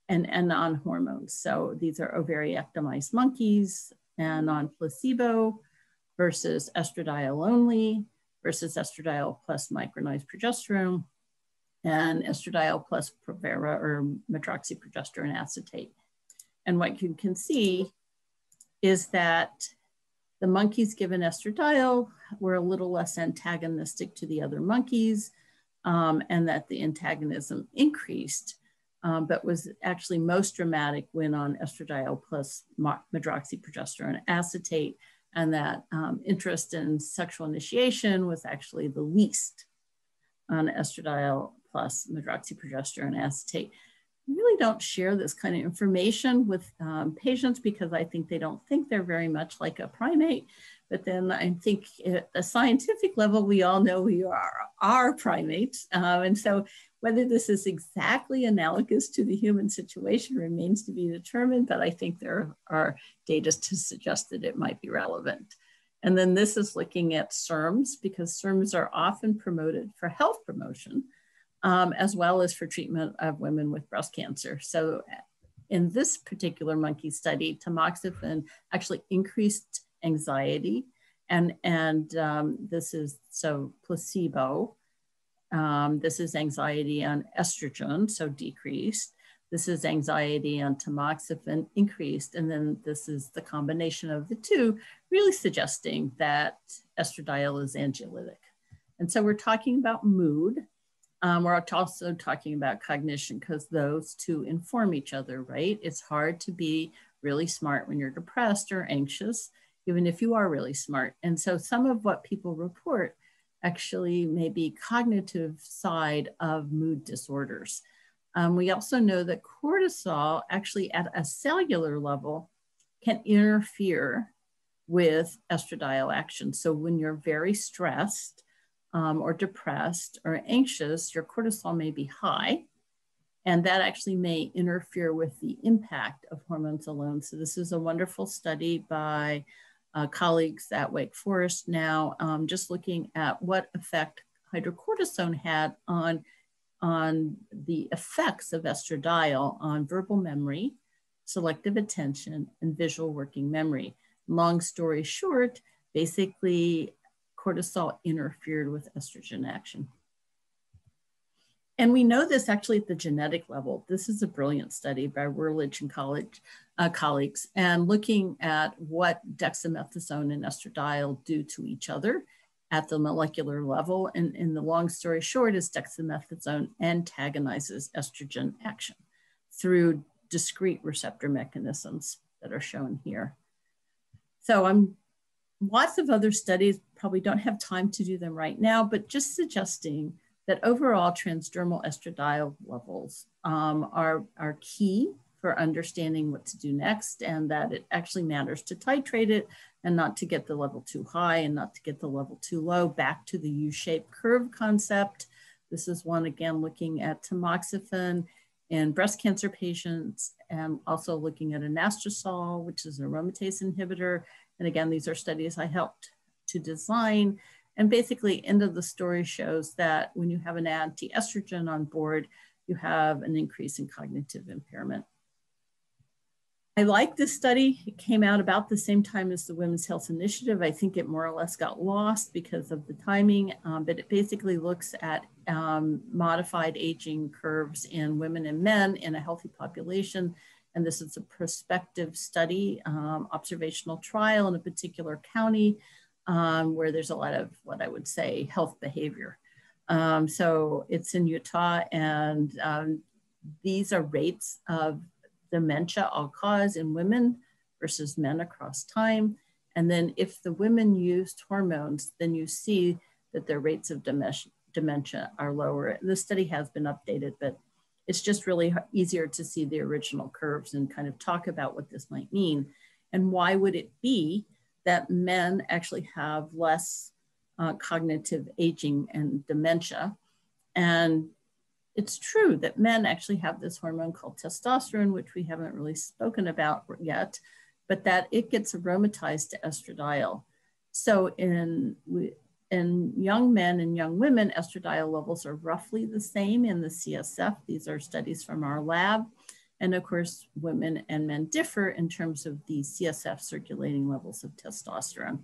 and on hormones. So these are ovariectomized monkeys and on placebo versus estradiol only versus estradiol plus micronized progesterone and estradiol plus Provera or medroxyprogesterone acetate. And what you can see is that the monkeys given estradiol were a little less antagonistic to the other monkeys and that the antagonism increased, but was actually most dramatic when on estradiol plus medroxyprogesterone acetate, and that interest in sexual initiation was actually the least on estradiol plus medroxyprogesterone acetate. I really don't share this kind of information with patients because I think they don't think they're very much like a primate. But then I think at the scientific level, we all know we are primates. And so whether this is exactly analogous to the human situation remains to be determined, but I think there are data to suggest that it might be relevant. And then this is looking at SERMs because SERMs are often promoted for health promotion, as well as for treatment of women with breast cancer. So in this particular monkey study, tamoxifen actually increased anxiety. And this is so placebo This is anxiety on estrogen, so decreased. This is anxiety on tamoxifen, increased. And then this is the combination of the two, really suggesting that estradiol is anxiolytic. And so we're talking about mood. We're also talking about cognition because those two inform each other, right? It's hard to be really smart when you're depressed or anxious, even if you are really smart. And so some of what people report actually may be cognitive side of mood disorders. We also know that cortisol actually at a cellular level can interfere with estradiol action. So when you're very stressed or depressed or anxious, your cortisol may be high, and that actually may interfere with the impact of hormones alone. So this is a wonderful study by colleagues at Wake Forest now, just looking at what effect hydrocortisone had on the effects of estradiol on verbal memory, selective attention, and visual working memory. Long story short, basically cortisol interfered with estrogen action. And we know this actually at the genetic level. This is a brilliant study by Werlich and colleagues, and looking at what dexamethasone and estradiol do to each other at the molecular level. And in the long story short is dexamethasone antagonizes estrogen action through discrete receptor mechanisms that are shown here. So lots of other studies, probably don't have time to do them right now, but just suggesting that overall transdermal estradiol levels are key for understanding what to do next, and that it actually matters to titrate it and not to get the level too high and not to get the level too low. Back to the U-shaped curve concept. This is one, again, looking at tamoxifen in breast cancer patients, and also looking at anastrozole, which is an aromatase inhibitor. And again, these are studies I helped to design. And basically, end of the story shows that when you have an anti-estrogen on board, you have an increase in cognitive impairment. I like this study. It came out about the same time as the Women's Health Initiative. I think it more or less got lost because of the timing, but it basically looks at modified aging curves in women and men in a healthy population. And this is a prospective study, observational trial in a particular county where there's a lot of what I would say health behavior. So it's in Utah, and these are rates of dementia all cause in women versus men across time. And then if the women used hormones, then you see that their rates of dementia are lower. This study has been updated, but it's just really easier to see the original curves and kind of talk about what this might mean. And why would it be that men actually have less cognitive aging and dementia? And it's true that men actually have this hormone called testosterone, which we haven't really spoken about yet, but that it gets aromatized to estradiol. So in young men and young women, estradiol levels are roughly the same in the CSF. These are studies from our lab. And of course, women and men differ in terms of the CSF circulating levels of testosterone.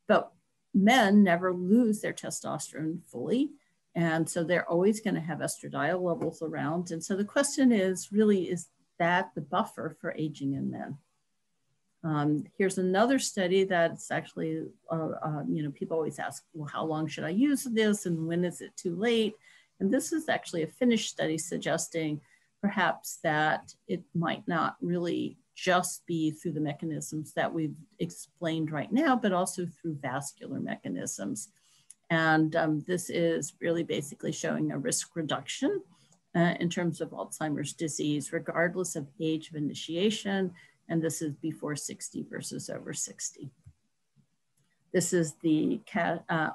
But men never lose their testosterone fully. And so they're always going to have estradiol levels around. And so the question is really, is that the buffer for aging in men? Here's another study that's actually, people always ask, well, how long should I use this? And when is it too late? And this is actually a Finnish study suggesting perhaps that it might not really just be through the mechanisms that we've explained right now, but also through vascular mechanisms. And this is really basically showing a risk reduction in terms of Alzheimer's disease, regardless of age of initiation. And this is before 60 versus over 60. This is the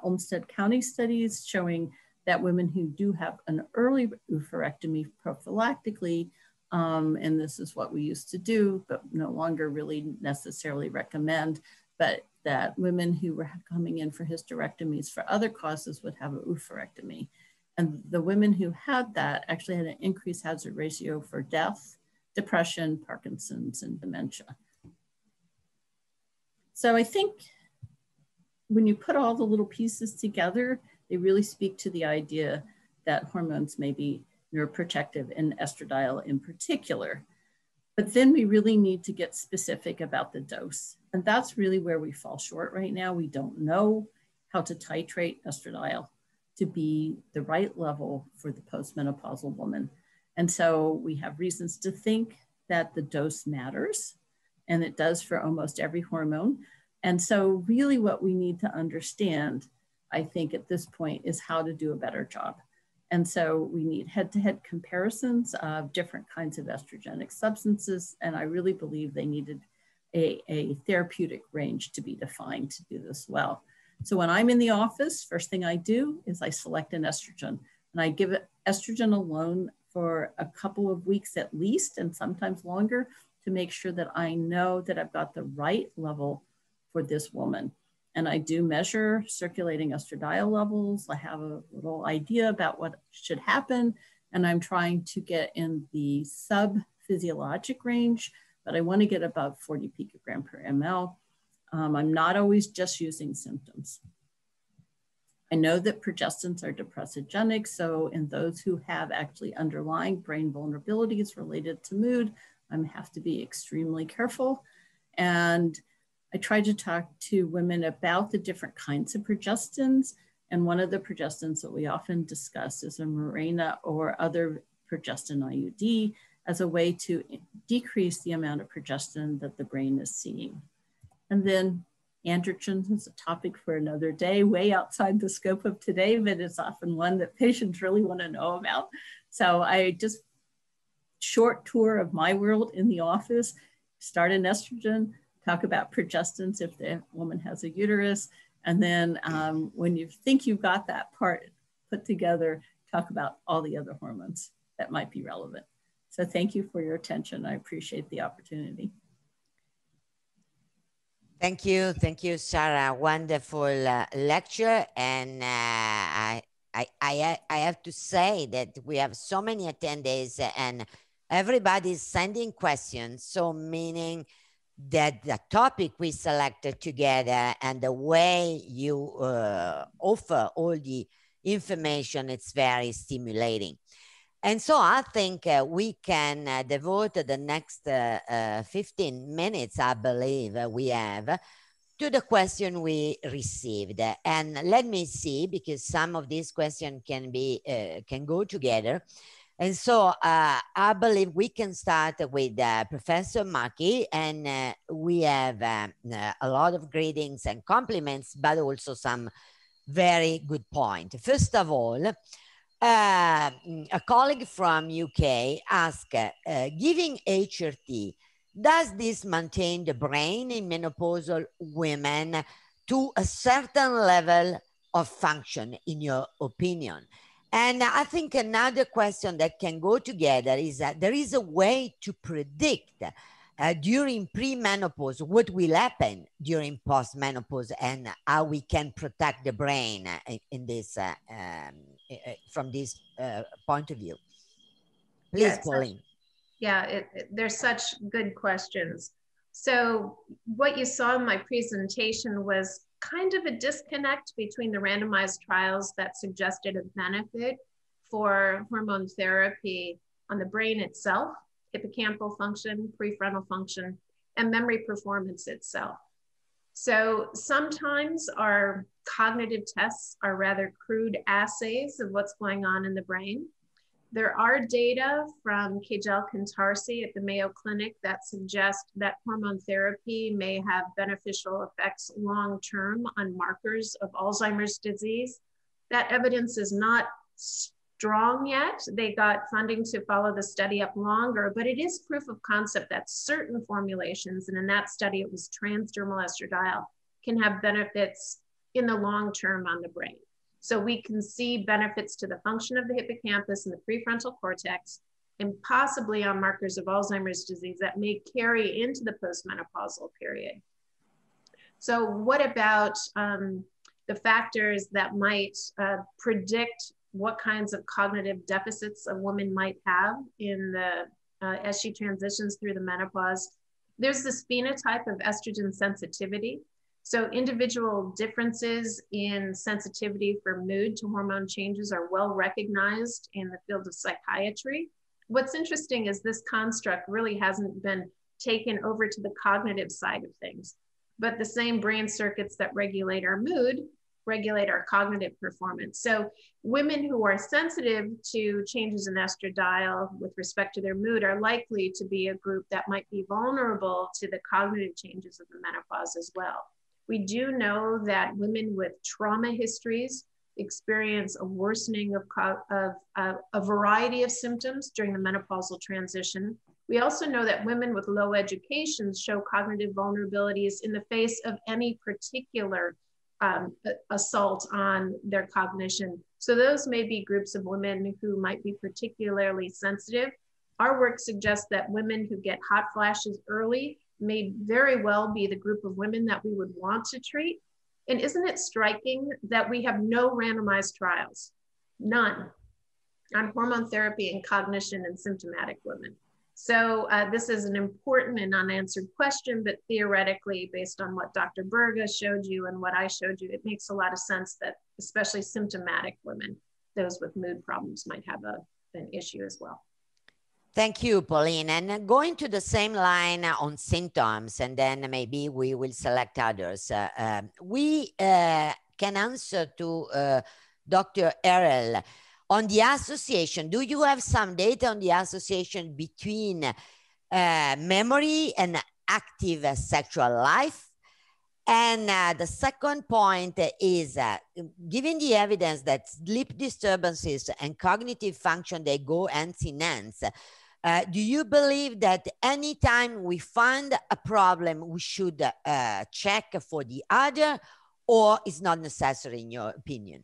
Olmsted County studies showing that women who do have an early oophorectomy prophylactically, and this is what we used to do, but no longer really necessarily recommend, but that women who were coming in for hysterectomies for other causes would have an oophorectomy. And the women who had that actually had an increased hazard ratio for death, depression, Parkinson's, and dementia. So I think when you put all the little pieces together, they really speak to the idea that hormones may be neuroprotective and estradiol in particular. But then we really need to get specific about the dose. And that's really where we fall short right now. We don't know how to titrate estradiol to be the right level for the postmenopausal woman. And so we have reasons to think that the dose matters, and it does for almost every hormone. And so really what we need to understand, I think at this point, is how to do a better job. And so we need head-to-head comparisons of different kinds of estrogenic substances. And I really believe they needed a therapeutic range to be defined to do this well. So when I'm in the office, first thing I do is I select an estrogen, and I give it estrogen alone for a couple of weeks at least, and sometimes longer, to make sure that I know that I've got the right level for this woman. And I do measure circulating estradiol levels. I have a little idea about what should happen, and I'm trying to get in the sub-physiologic range, but I want to get above 40 picogram per ml. I'm not always just using symptoms. I know that progestins are depressogenic, so in those who have actually underlying brain vulnerabilities related to mood, I have to be extremely careful. And I try to talk to women about the different kinds of progestins. And one of the progestins that we often discuss is a Mirena or other progestin IUD as a way to decrease the amount of progestin that the brain is seeing. And then androgens is a topic for another day, way outside the scope of today, but it's often one that patients really want to know about. So I just, short tour of my world in the office, start an estrogen, talk about progestins if the woman has a uterus, and then when you think you've got that part put together, talk about all the other hormones that might be relevant. So thank you for your attention. I appreciate the opportunity. Thank you, Sarah. Wonderful lecture, and I have to say that we have so many attendees, and everybody's sending questions. So meaning that the topic we selected together and the way you offer all the information, it's very stimulating. And so I think we can devote the next 15 minutes, I believe we have, to the question we received. And let me see, because some of these questions can go together. And so I believe we can start with Professor Maki, and we have a lot of greetings and compliments, but also some very good points. First of all, a colleague from UK asked, giving HRT, does this maintain the brain in menopausal women to a certain level of function, in your opinion? And I think another question that can go together is that there is a way to predict during premenopause what will happen during postmenopause, and how we can protect the brain in this from this point of view. Please, Pauline. There's such good questions. So what you saw in my presentation was kind of a disconnect between the randomized trials that suggested a benefit for hormone therapy on the brain itself, hippocampal function, prefrontal function, and memory performance itself. So sometimes our cognitive tests are rather crude assays of what's going on in the brain. There are data from Kajal Kantarsi at the Mayo Clinic that suggest that hormone therapy may have beneficial effects long-term on markers of Alzheimer's disease. That evidence is not strong yet. They got funding to follow the study up longer, but it is proof of concept that certain formulations, and in that study it was transdermal estradiol, can have benefits in the long term on the brain. So we can see benefits to the function of the hippocampus and the prefrontal cortex, and possibly on markers of Alzheimer's disease that may carry into the postmenopausal period. So what about the factors that might predict what kinds of cognitive deficits a woman might have in the as she transitions through the menopause? There's this phenotype of estrogen sensitivity. So individual differences in sensitivity for mood to hormone changes are well recognized in the field of psychiatry. What's interesting is this construct really hasn't been taken over to the cognitive side of things, but the same brain circuits that regulate our mood regulate our cognitive performance. So women who are sensitive to changes in estradiol with respect to their mood are likely to be a group that might be vulnerable to the cognitive changes of the menopause as well. We do know that women with trauma histories experience a worsening of a variety of symptoms during the menopausal transition. We also know that women with low education show cognitive vulnerabilities in the face of any particular assault on their cognition. So those may be groups of women who might be particularly sensitive. Our work suggests that women who get hot flashes early may very well be the group of women that we would want to treat. And isn't it striking that we have no randomized trials, none, on hormone therapy and cognition in symptomatic women? So this is an important and unanswered question, but theoretically, based on what Dr. Berga showed you and what I showed you, it makes a lot of sense that especially symptomatic women, those with mood problems, might have an issue as well. Thank you, Pauline. And going to the same line on symptoms, and then maybe we will select others. We can answer to Dr. Errol on the association. Do you have some data on the association between memory and active sexual life? And the second point is, given the evidence that sleep disturbances and cognitive function, they go hand in hand, do you believe that anytime we find a problem, we should check for the other, or is not necessary in your opinion?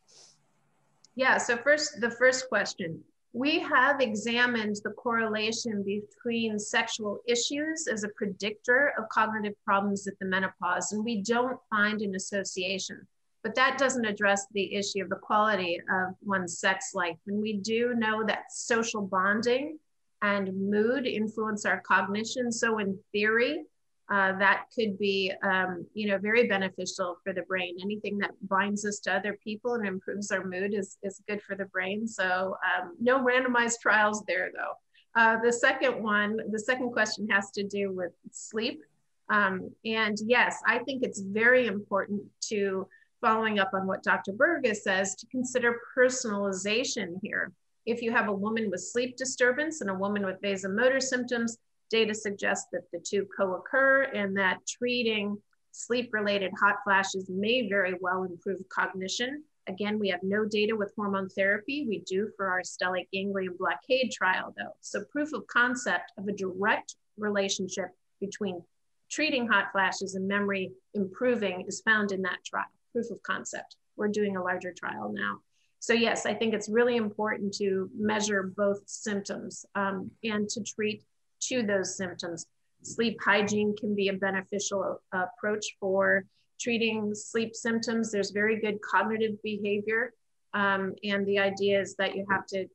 Yeah, so the first question. We have examined the correlation between sexual issues as a predictor of cognitive problems at the menopause, and we don't find an association. But that doesn't address the issue of the quality of one's sex life. And we do know that social bonding and mood influence our cognition. So in theory, that could be, very beneficial for the brain. Anything that binds us to other people and improves our mood is good for the brain. So no randomized trials there, though. The second question has to do with sleep. And yes, I think it's very important to, following up on what Dr. Berga says, to consider personalization here. If you have a woman with sleep disturbance and a woman with vasomotor symptoms, data suggests that the two co-occur and that treating sleep-related hot flashes may very well improve cognition. Again, we have no data with hormone therapy. We do for our stellate ganglion blockade trial, though. So proof of concept of a direct relationship between treating hot flashes and memory improving is found in that trial, proof of concept. We're doing a larger trial now. So yes, I think it's really important to measure both symptoms and to treat to those symptoms. Sleep hygiene can be a beneficial approach for treating sleep symptoms. There's very good cognitive behavior. And the idea is that you have to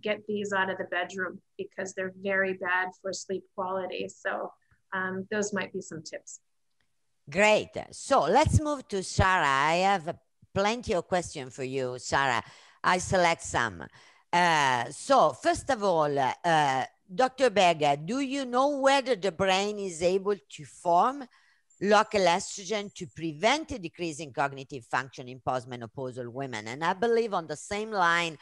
get these out of the bedroom because they're very bad for sleep quality. So those might be some tips. Great. So let's move to Sarah. I have plenty of questions for you, Sarah. I select some. So first of all, Dr. Berga, do you know whether the brain is able to form local estrogen to prevent a decrease in cognitive function in postmenopausal women? And I believe on the same line,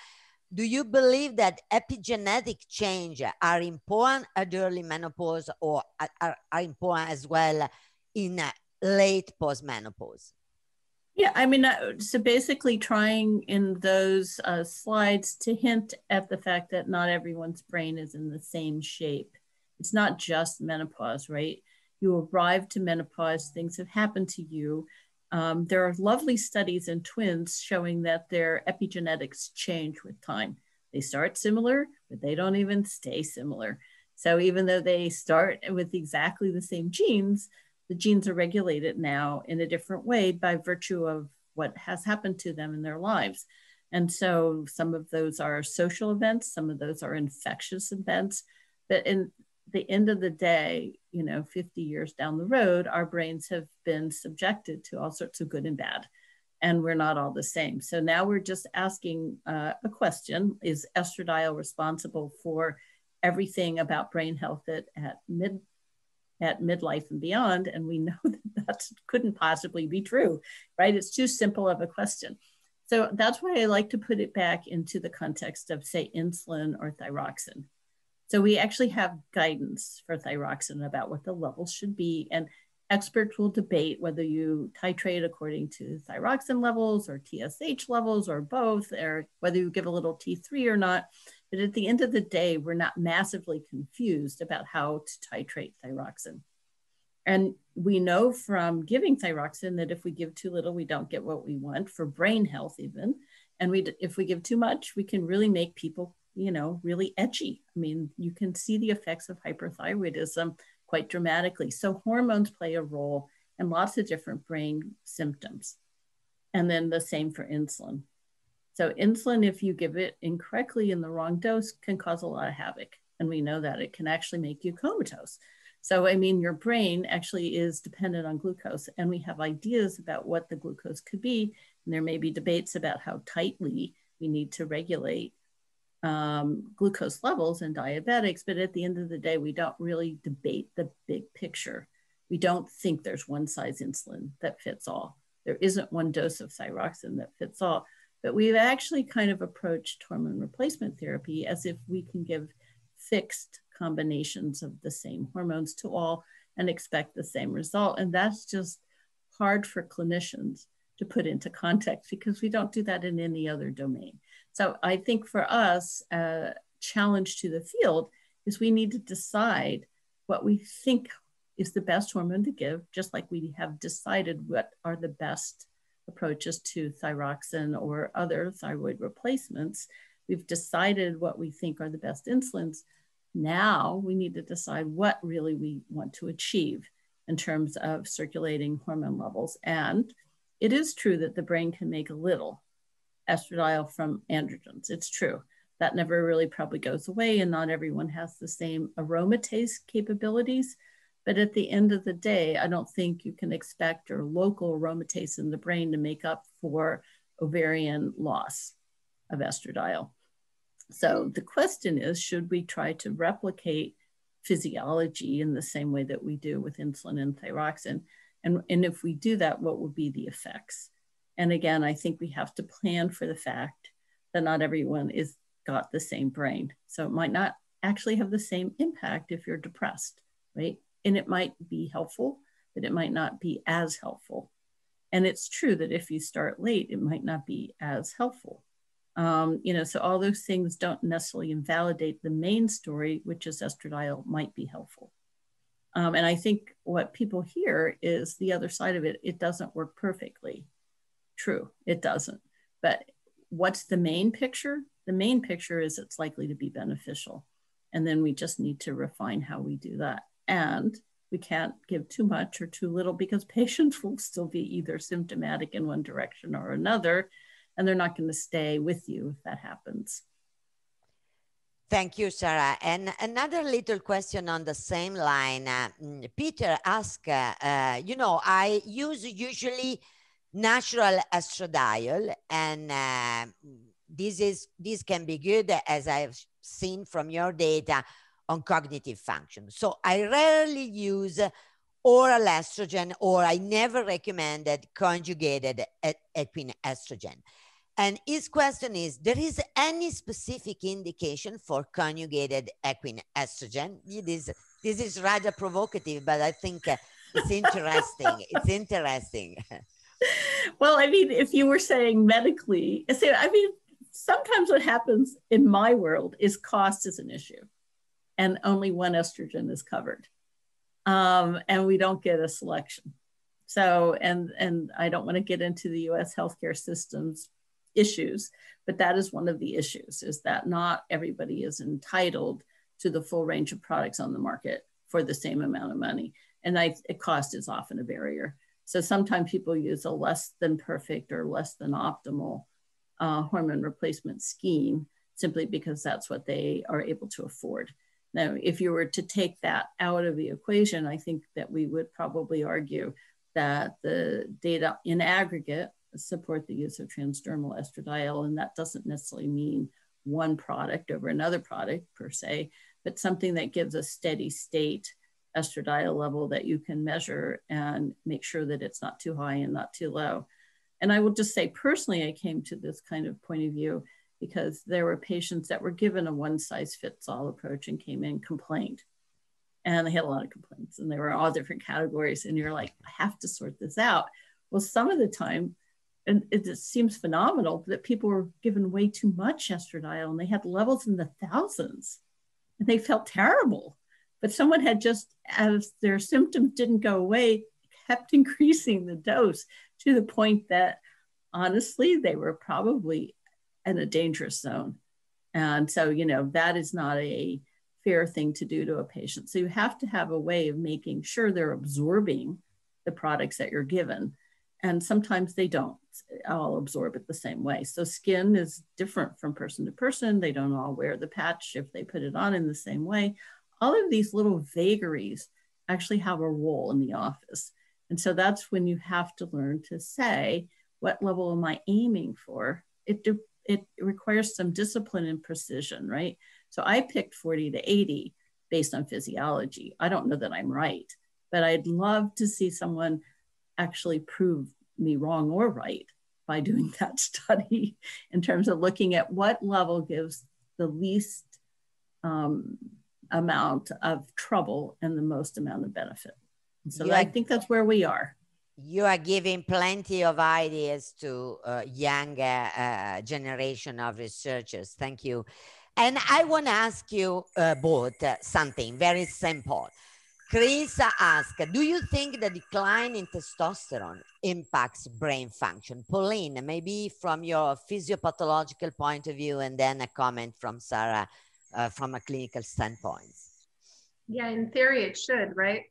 do you believe that epigenetic change are important at early menopause or are important as well in late postmenopause? Yeah, I mean, so basically trying in those slides to hint at the fact that not everyone's brain is in the same shape. It's not just menopause, right? You arrive to menopause, things have happened to you. There are lovely studies in twins showing that their epigenetics change with time. They start similar, but they don't even stay similar. So even though they start with exactly the same genes, the genes are regulated now in a different way by virtue of what has happened to them in their lives. And so some of those are social events, some of those are infectious events. But the end of the day, 50 years down the road, our brains have been subjected to all sorts of good and bad, and we're not all the same. So now we're just asking a question: is estradiol responsible for everything about brain health at midlife and beyond? And we know that couldn't possibly be true, right? It's too simple of a question. So that's why I like to put it back into the context of, say, insulin or thyroxine. So we actually have guidance for thyroxine about what the levels should be, and experts will debate whether you titrate according to thyroxine levels or TSH levels or both, or whether you give a little T3 or not. But at the end of the day, we're not massively confused about how to titrate thyroxine. And we know from giving thyroxine that if we give too little, we don't get what we want for brain health even. And if we give too much, we can really make people, really edgy. I mean, you can see the effects of hyperthyroidism quite dramatically. So hormones play a role in lots of different brain symptoms. And then the same for insulin. So insulin, if you give it incorrectly in the wrong dose, can cause a lot of havoc. And we know that it can actually make you comatose. So, I mean, your brain actually is dependent on glucose, and we have ideas about what the glucose could be. And there may be debates about how tightly we need to regulate glucose levels in diabetics. But at the end of the day, we don't really debate the big picture. We don't think there's one size insulin that fits all. There isn't one dose of thyroxine that fits all. But we've actually kind of approached hormone replacement therapy as if we can give fixed combinations of the same hormones to all and expect the same result. And that's just hard for clinicians to put into context because we don't do that in any other domain. So I think for us, a challenge to the field is we need to decide what we think is the best hormone to give, just like we have decided what are the best approaches to thyroxine or other thyroid replacements. We've decided what we think are the best insulins. Now we need to decide what really we want to achieve in terms of circulating hormone levels. And it is true that the brain can make a little estradiol from androgens. It's true. That never really probably goes away, and not everyone has the same aromatase capabilities. But at the end of the day, I don't think you can expect your local aromatase in the brain to make up for ovarian loss of estradiol. So the question is, should we try to replicate physiology in the same way that we do with insulin and thyroxine? And if we do that, what would be the effects? And again, I think we have to plan for the fact that not everyone is got the same brain. So it might not actually have the same impact if you're depressed, right? And it might be helpful, but it might not be as helpful. And it's true that if you start late, it might not be as helpful. So all those things don't necessarily invalidate the main story, which is estradiol might be helpful. And I think what people hear is the other side of it. It doesn't work perfectly. True, it doesn't. But what's the main picture? The main picture is it's likely to be beneficial. And then we just need to refine how we do that. And we can't give too much or too little because patients will still be either symptomatic in one direction or another, and they're not going to stay with you if that happens. Thank you, Sarah. And another little question on the same line. Peter asked, I use usually natural estradiol, and this can be good, as I've seen from your data, on cognitive function. So I rarely use oral estrogen, or I never recommended conjugated equine estrogen. And his question is, there is any specific indication for conjugated equine estrogen? This is rather provocative, but I think it's interesting. It's interesting. Well, I mean, if you were saying medically, sometimes what happens in my world is cost is an issue, and only one estrogen is covered, and we don't get a selection. So, and I don't want to get into the U.S. healthcare system's issues, but that is one of the issues, is that not everybody is entitled to the full range of products on the market for the same amount of money, and cost is often a barrier. So sometimes people use a less than perfect or less than optimal hormone replacement scheme simply because that's what they are able to afford. Now, if you were to take that out of the equation, I think that we would probably argue that the data in aggregate support the use of transdermal estradiol, and that doesn't necessarily mean one product over another product per se, but something that gives a steady state estradiol level that you can measure and make sure that it's not too high and not too low. And I will just say personally, I came to this kind of point of view because there were patients that were given a one-size-fits-all approach and came in and complained. And they had a lot of complaints and they were all different categories. And you're like, I have to sort this out. Well, some of the time, and it seems phenomenal that people were given way too much estradiol and they had levels in the thousands and they felt terrible. But someone had just, as their symptoms didn't go away, kept increasing the dose to the point that honestly, they were probably in a dangerous zone. And so, you know, that is not a fair thing to do to a patient. So you have to have a way of making sure they're absorbing the products that you're given. And sometimes they don't all absorb it the same way. So skin is different from person to person. They don't all wear the patch if they put it on in the same way. All of these little vagaries actually have a role in the office. And so that's when you have to learn to say, what level am I aiming for? It requires some discipline and precision, right? So I picked 40 to 80 based on physiology. I don't know that I'm right, but I'd love to see someone actually prove me wrong or right by doing that study in terms of looking at what level gives the least amount of trouble and the most amount of benefit. So I think that's where we are. You are giving plenty of ideas to younger generation of researchers. Thank you. And I want to ask you both something very simple. Chris asked, do you think the decline in testosterone impacts brain function? Pauline, maybe from your physiopathological point of view, and then a comment from Sarah from a clinical standpoint. Yeah, in theory it should, right?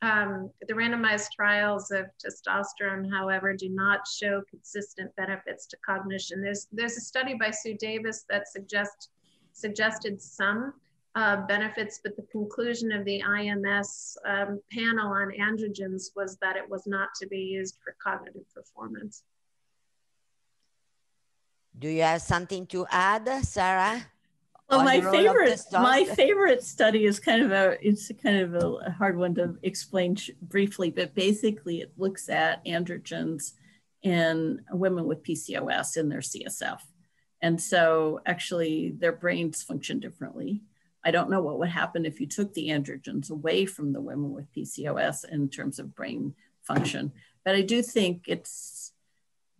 The randomized trials of testosterone, however, do not show consistent benefits to cognition. There's a study by Sue Davis that suggested some benefits, but the conclusion of the IMS panel on androgens was that it was not to be used for cognitive performance. Do you have something to add, Sarah? Well, my favorite study is kind of a hard one to explain briefly, but basically it looks at androgens in women with PCOS in their CSF. And so actually their brains function differently. I don't know what would happen if you took the androgens away from the women with PCOS in terms of brain function. But I do think it's,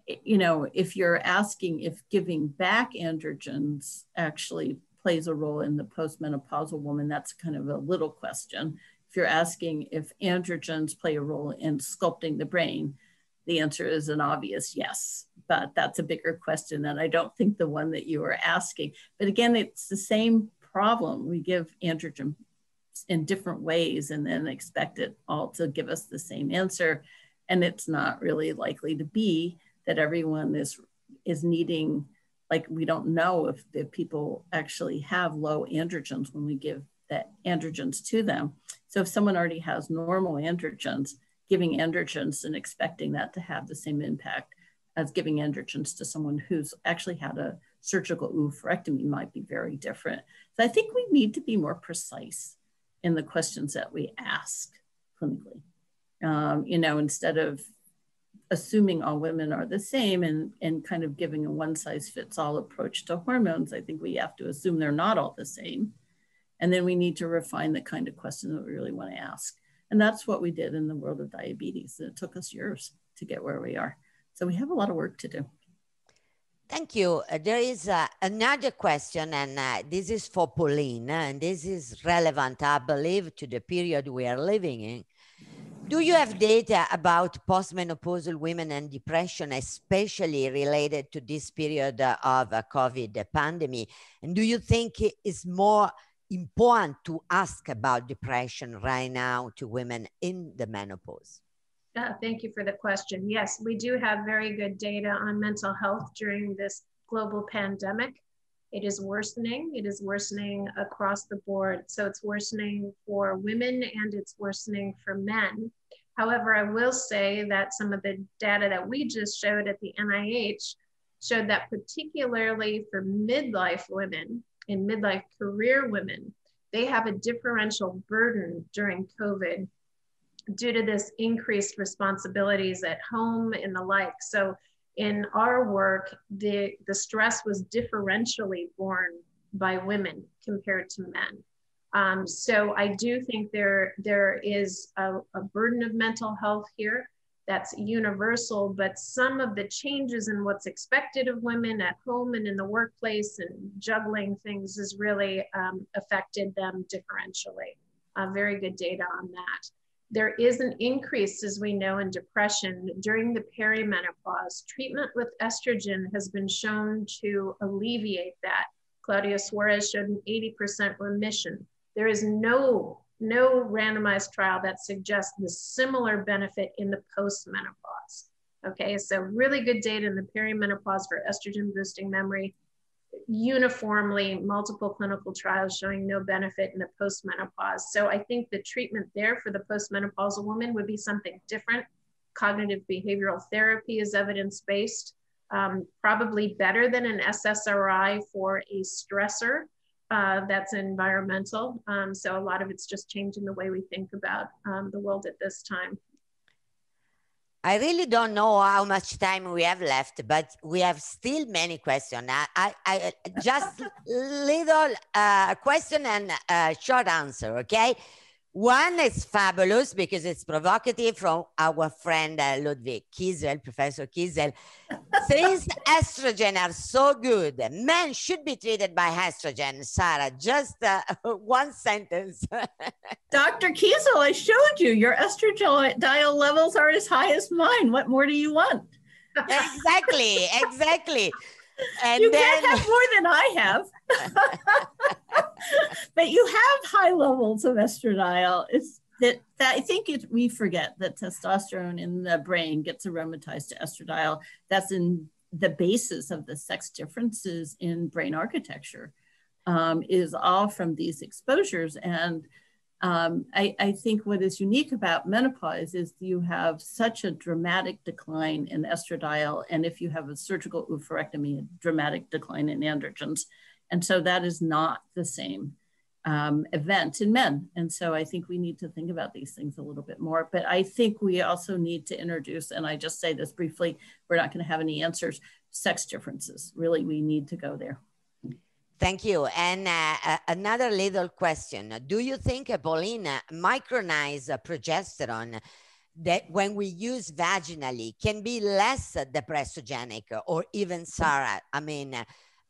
you know, if you're asking if giving back androgens actually plays a role in the postmenopausal woman, that's kind of a little question. If you're asking if androgens play a role in sculpting the brain, the answer is an obvious yes, but that's a bigger question, and I don't think the one that you were asking. But again, it's the same problem. We give androgen in different ways and then expect it all to give us the same answer, and it's not really likely to be that everyone is needing. Like, we don't know if the people actually have low androgens when we give the androgens to them. So if someone already has normal androgens, giving androgens and expecting that to have the same impact as giving androgens to someone who's actually had a surgical oophorectomy might be very different. So I think we need to be more precise in the questions that we ask clinically. You know, instead of assuming all women are the same and kind of giving a one-size-fits-all approach to hormones, I think we have to assume they're not all the same. And then we need to refine the kind of question that we really want to ask. And that's what we did in the world of diabetes. It took us years to get where we are. So we have a lot of work to do. Thank you. There is another question, and this is for Pauline, and this is relevant, I believe, to the period we are living in. Do you have data about postmenopausal women and depression, especially related to this period of COVID pandemic? And do you think it is more important to ask about depression right now to women in the menopause? Thank you for the question. Yes, we do have very good data on mental health during this global pandemic. It is worsening. It is worsening across the board. So it's worsening for women and it's worsening for men. However, I will say that some of the data that we just showed at the NIH showed that particularly for midlife women and midlife career women, they have a differential burden during COVID due to this increased responsibilities at home and the like. So in our work, the stress was differentially borne by women compared to men. So I do think there is a burden of mental health here that's universal, but some of the changes in what's expected of women at home and in the workplace and juggling things has really affected them differentially. Very good data on that. There is an increase, as we know, in depression during the perimenopause. Treatment with estrogen has been shown to alleviate that. Claudia Suarez showed an 80% remission. There is no randomized trial that suggests the similar benefit in the post-menopause. Okay, so really good data in the perimenopause for estrogen boosting memory. Uniformly, multiple clinical trials showing no benefit in the post-menopause. So I think the treatment there for the post-menopausal woman would be something different. Cognitive behavioral therapy is evidence-based, probably better than an SSRI for a stressor that's environmental. So a lot of it's just changing the way we think about the world at this time. I really don't know how much time we have left, but we have still many questions. I just little question and short answer, okay? One is fabulous because it's provocative from our friend Ludwig Kiesel, Professor Kiesel. Since estrogen are so good, men should be treated by estrogen. Sarah, just one sentence. Dr. Kiesel, I showed you your estradiol levels are as high as mine. What more do you want? Exactly, exactly. And you then, can't have more than I have. But you have high levels of estradiol. It's that I think we forget that testosterone in the brain gets aromatized to estradiol. That's in the basis of the sex differences in brain architecture, is all from these exposures. And I think what is unique about menopause is you have such a dramatic decline in estradiol, and if you have a surgical oophorectomy, a dramatic decline in androgens. And so that is not the same event in men. And so I think we need to think about these things a little bit more. But I think we also need to introduce, and I just say this briefly, we're not going to have any answers, sex differences. Really, we need to go there. Thank you. And another little question. Do you think, Pauline, micronized progesterone that when we use vaginally can be less depressogenic, or even, Sarah, I mean,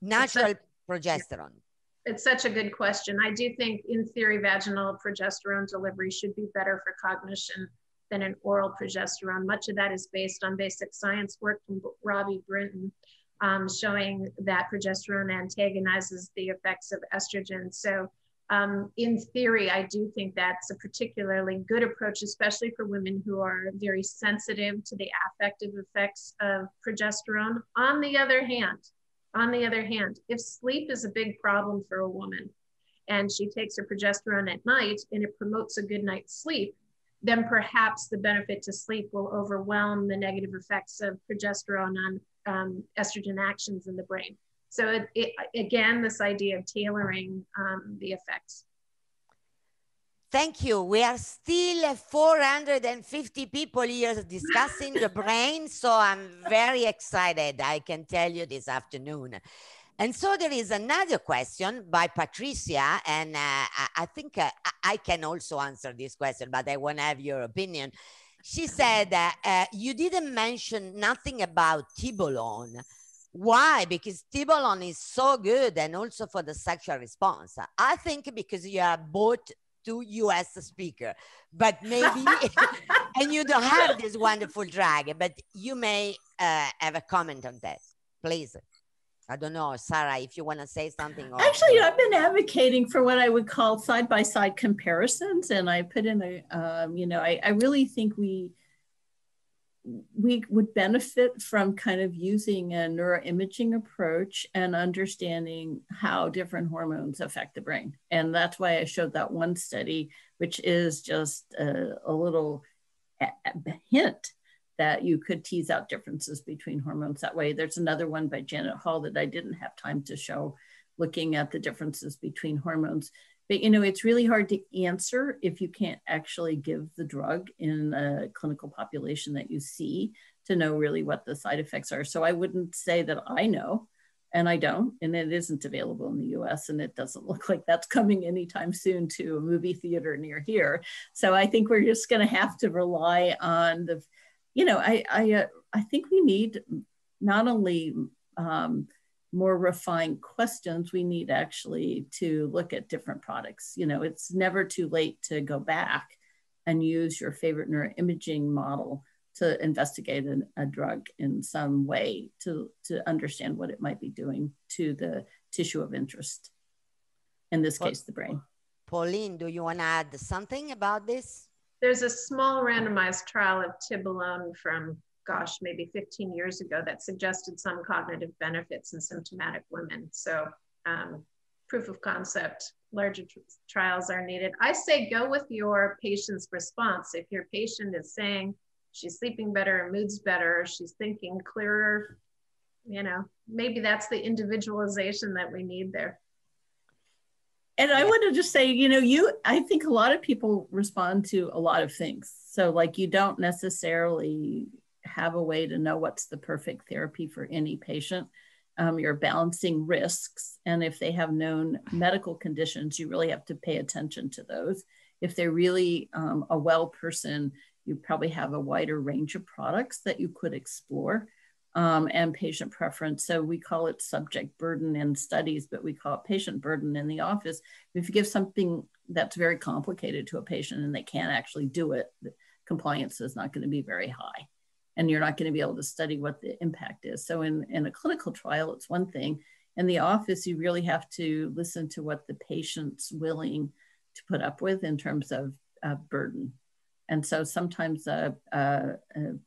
natural progesterone? It's such a good question. I do think, in theory, vaginal progesterone delivery should be better for cognition than an oral progesterone. Much of that is based on basic science work from Robbie Brinton, showing that progesterone antagonizes the effects of estrogen. So in theory, I do think that's a particularly good approach, especially for women who are very sensitive to the affective effects of progesterone. On the other hand, if sleep is a big problem for a woman and she takes her progesterone at night and it promotes a good night's sleep, then perhaps the benefit to sleep will overwhelm the negative effects of progesterone on estrogen actions in the brain. So again, this idea of tailoring the effects. Thank you. We are still 450 people here discussing the brain, so I'm very excited, I can tell you, this afternoon. And so there is another question by Patricia, and I think I can also answer this question, but I want to have your opinion. She said, you didn't mention nothing about Tibolone. Why? Because Tibolone is so good, and also for the sexual response. I think because you are both two US speaker, but maybe, and you don't have this wonderful drug, but you may have a comment on that, please. I don't know, Sarah, if you want to say something. Or, actually, I've been advocating for what I would call side-by-side comparisons, and I put in a, I really think we we would benefit from kind of using a neuroimaging approach and understanding how different hormones affect the brain. And that's why I showed that one study, which is just a little hint that you could tease out differences between hormones that way. There's another one by Janet Hall that I didn't have time to show, looking at the differences between hormones. But, you know, it's really hard to answer if you can't actually give the drug in a clinical population that you see to know really what the side effects are. So I wouldn't say that I know, and I don't, and it isn't available in the US, and it doesn't look like that's coming anytime soon to a movie theater near here. So I think we're just gonna have to rely on the, you know, I think we need not only more refined questions, we need actually to look at different products. You know, it's never too late to go back and use your favorite neuroimaging model to investigate a drug in some way to understand what it might be doing to the tissue of interest. In this case, the brain. Pauline, do you want to add something about this? There's a small randomized trial of tibolone from, gosh, maybe 15 years ago that suggested some cognitive benefits in symptomatic women. So proof of concept, larger trials are needed. I say go with your patient's response. If your patient is saying she's sleeping better, her mood's better, she's thinking clearer, you know, maybe that's the individualization that we need there. And I want to just say, you know, I think a lot of people respond to a lot of things. So like you don't necessarily have a way to know what's the perfect therapy for any patient. You're balancing risks. And if they have known medical conditions, you really have to pay attention to those. If they're really a well person, you probably have a wider range of products that you could explore, and patient preference. So we call it subject burden in studies, but we call it patient burden in the office. If you give something that's very complicated to a patient and they can't actually do it, the compliance is not going to be very high. And you're not going to be able to study what the impact is. So in a clinical trial, it's one thing. In the office, you really have to listen to what the patient's willing to put up with in terms of burden. And so sometimes progestin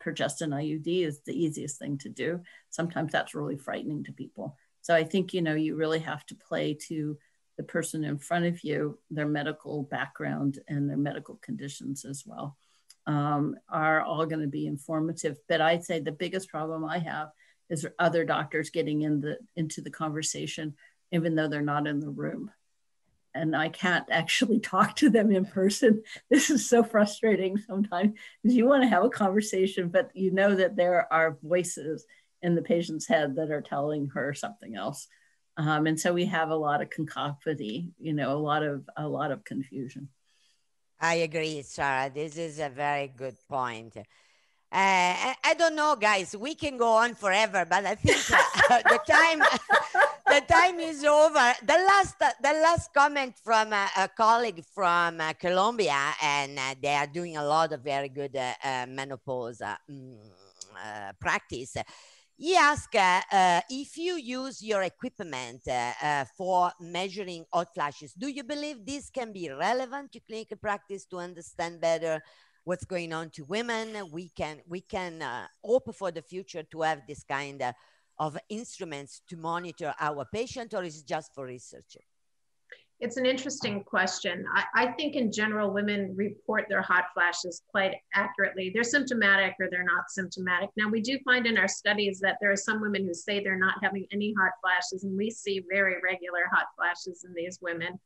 IUD is the easiest thing to do. Sometimes that's really frightening to people. So I think, you know, you really have to play to the person in front of you, their medical background and their medical conditions as well. Are all going to be informative. But I'd say the biggest problem I have is other doctors getting into the conversation, even though they're not in the room. And I can't actually talk to them in person. This is so frustrating sometimes, because you want to have a conversation, but you know that there are voices in the patient's head that are telling her something else. And so we have a lot of cacophony, you know, a lot of confusion. I agree, Sarah. This is a very good point. I don't know, guys. We can go on forever, but I think the time is over. The last comment from a colleague from Colombia, and they are doing a lot of very good menopause practice. He asked if you use your equipment for measuring hot flashes, do you believe this can be relevant to clinical practice to understand better what's going on to women? We can hope for the future to have this kind of instruments to monitor our patient, or is it just for research? It's an interesting question. I think in general, women report their hot flashes quite accurately. They're symptomatic or they're not symptomatic. Now, we do find in our studies that there are some women who say they're not having any hot flashes, and we see very regular hot flashes in these women.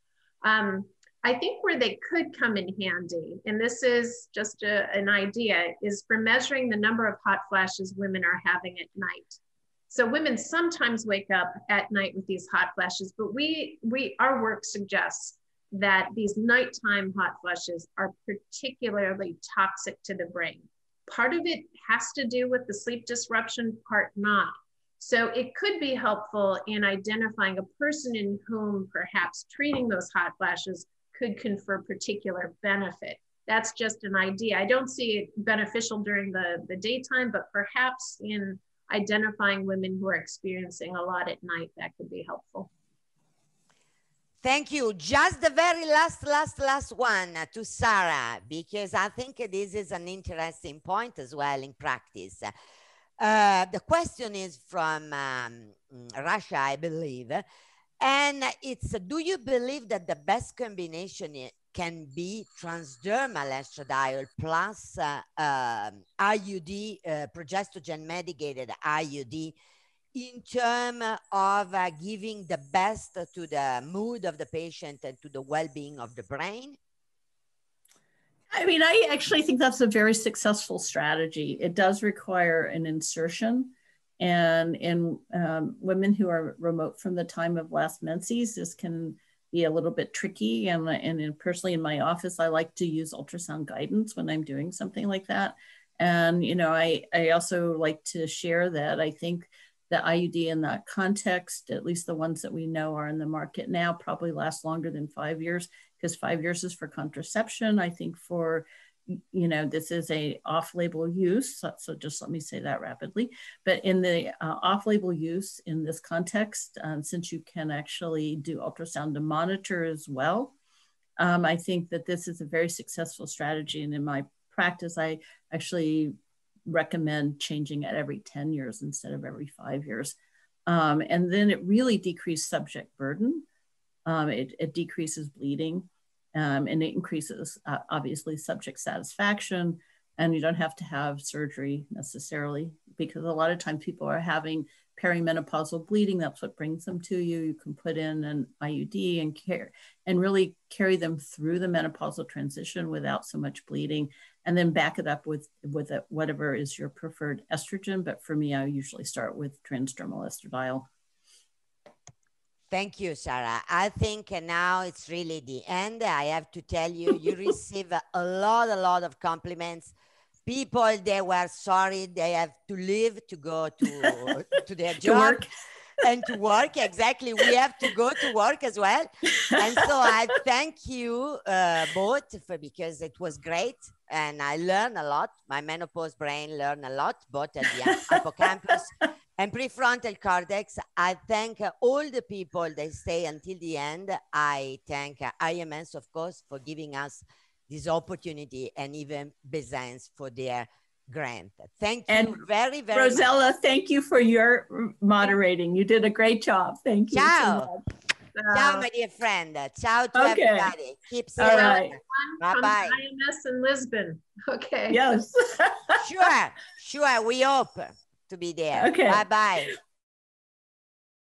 I think where they could come in handy, and this is just an idea, is for measuring the number of hot flashes women are having at night. So women sometimes wake up at night with these hot flashes, but our work suggests that these nighttime hot flashes are particularly toxic to the brain. Part of it has to do with the sleep disruption, part not. So it could be helpful in identifying a person in whom perhaps treating those hot flashes could confer particular benefit. That's just an idea. I don't see it beneficial during the daytime, but perhaps in identifying women who are experiencing a lot at night, that could be helpful. Thank you. Just the very last one to Sarah, because I think this is an interesting point as well in practice. The question is from Russia, I believe. And it's, do you believe that the best combination can be transdermal estradiol plus IUD, progestogen medicated IUD, in terms of giving the best to the mood of the patient and to the well-being of the brain? I mean, I actually think that's a very successful strategy. It does require an insertion. And in women who are remote from the time of last menses, this can be a little bit tricky. And personally in my office, I like to use ultrasound guidance when I'm doing something like that. And, you know, I also like to share that I think the IUD in that context, at least the ones that we know are in the market now, probably last longer than 5 years, because 5 years is for contraception. I think for, you know, this is a off-label use. So just let me say that rapidly. But in the off-label use in this context, since you can actually do ultrasound to monitor as well, I think that this is a very successful strategy. And in my practice, I actually recommend changing it every 10 years instead of every 5 years. And then it really decreased subject burden. It decreases bleeding, and it increases, obviously, subject satisfaction. And you don't have to have surgery necessarily, because a lot of times people are having perimenopausal bleeding. That's what brings them to you. You can put in an IUD and really carry them through the menopausal transition without so much bleeding, and then back it up with whatever is your preferred estrogen. But for me, I usually start with transdermal estradiol. Thank you, Sarah. I think now it's really the end. I have to tell you, you receive a lot of compliments. People, they were sorry they have to leave to go to their job and to work. Exactly. We have to go to work as well. And so I thank you both because it was great. And I learned a lot. My menopause brain learned a lot, both at the hippocampus and prefrontal cortex. I thank all the people that stay until the end. I thank IMS, of course, for giving us this opportunity, and even Bezans for their grant. Thank you very Rosella, much. thank you for your moderating. You did a great job. Thank you. Ciao. So ciao, my dear friend. Ciao to everybody. Keep safe. All right. Bye-bye. IMS in Lisbon. Okay. Yes. Sure. We hope to be there. Okay. Bye-bye.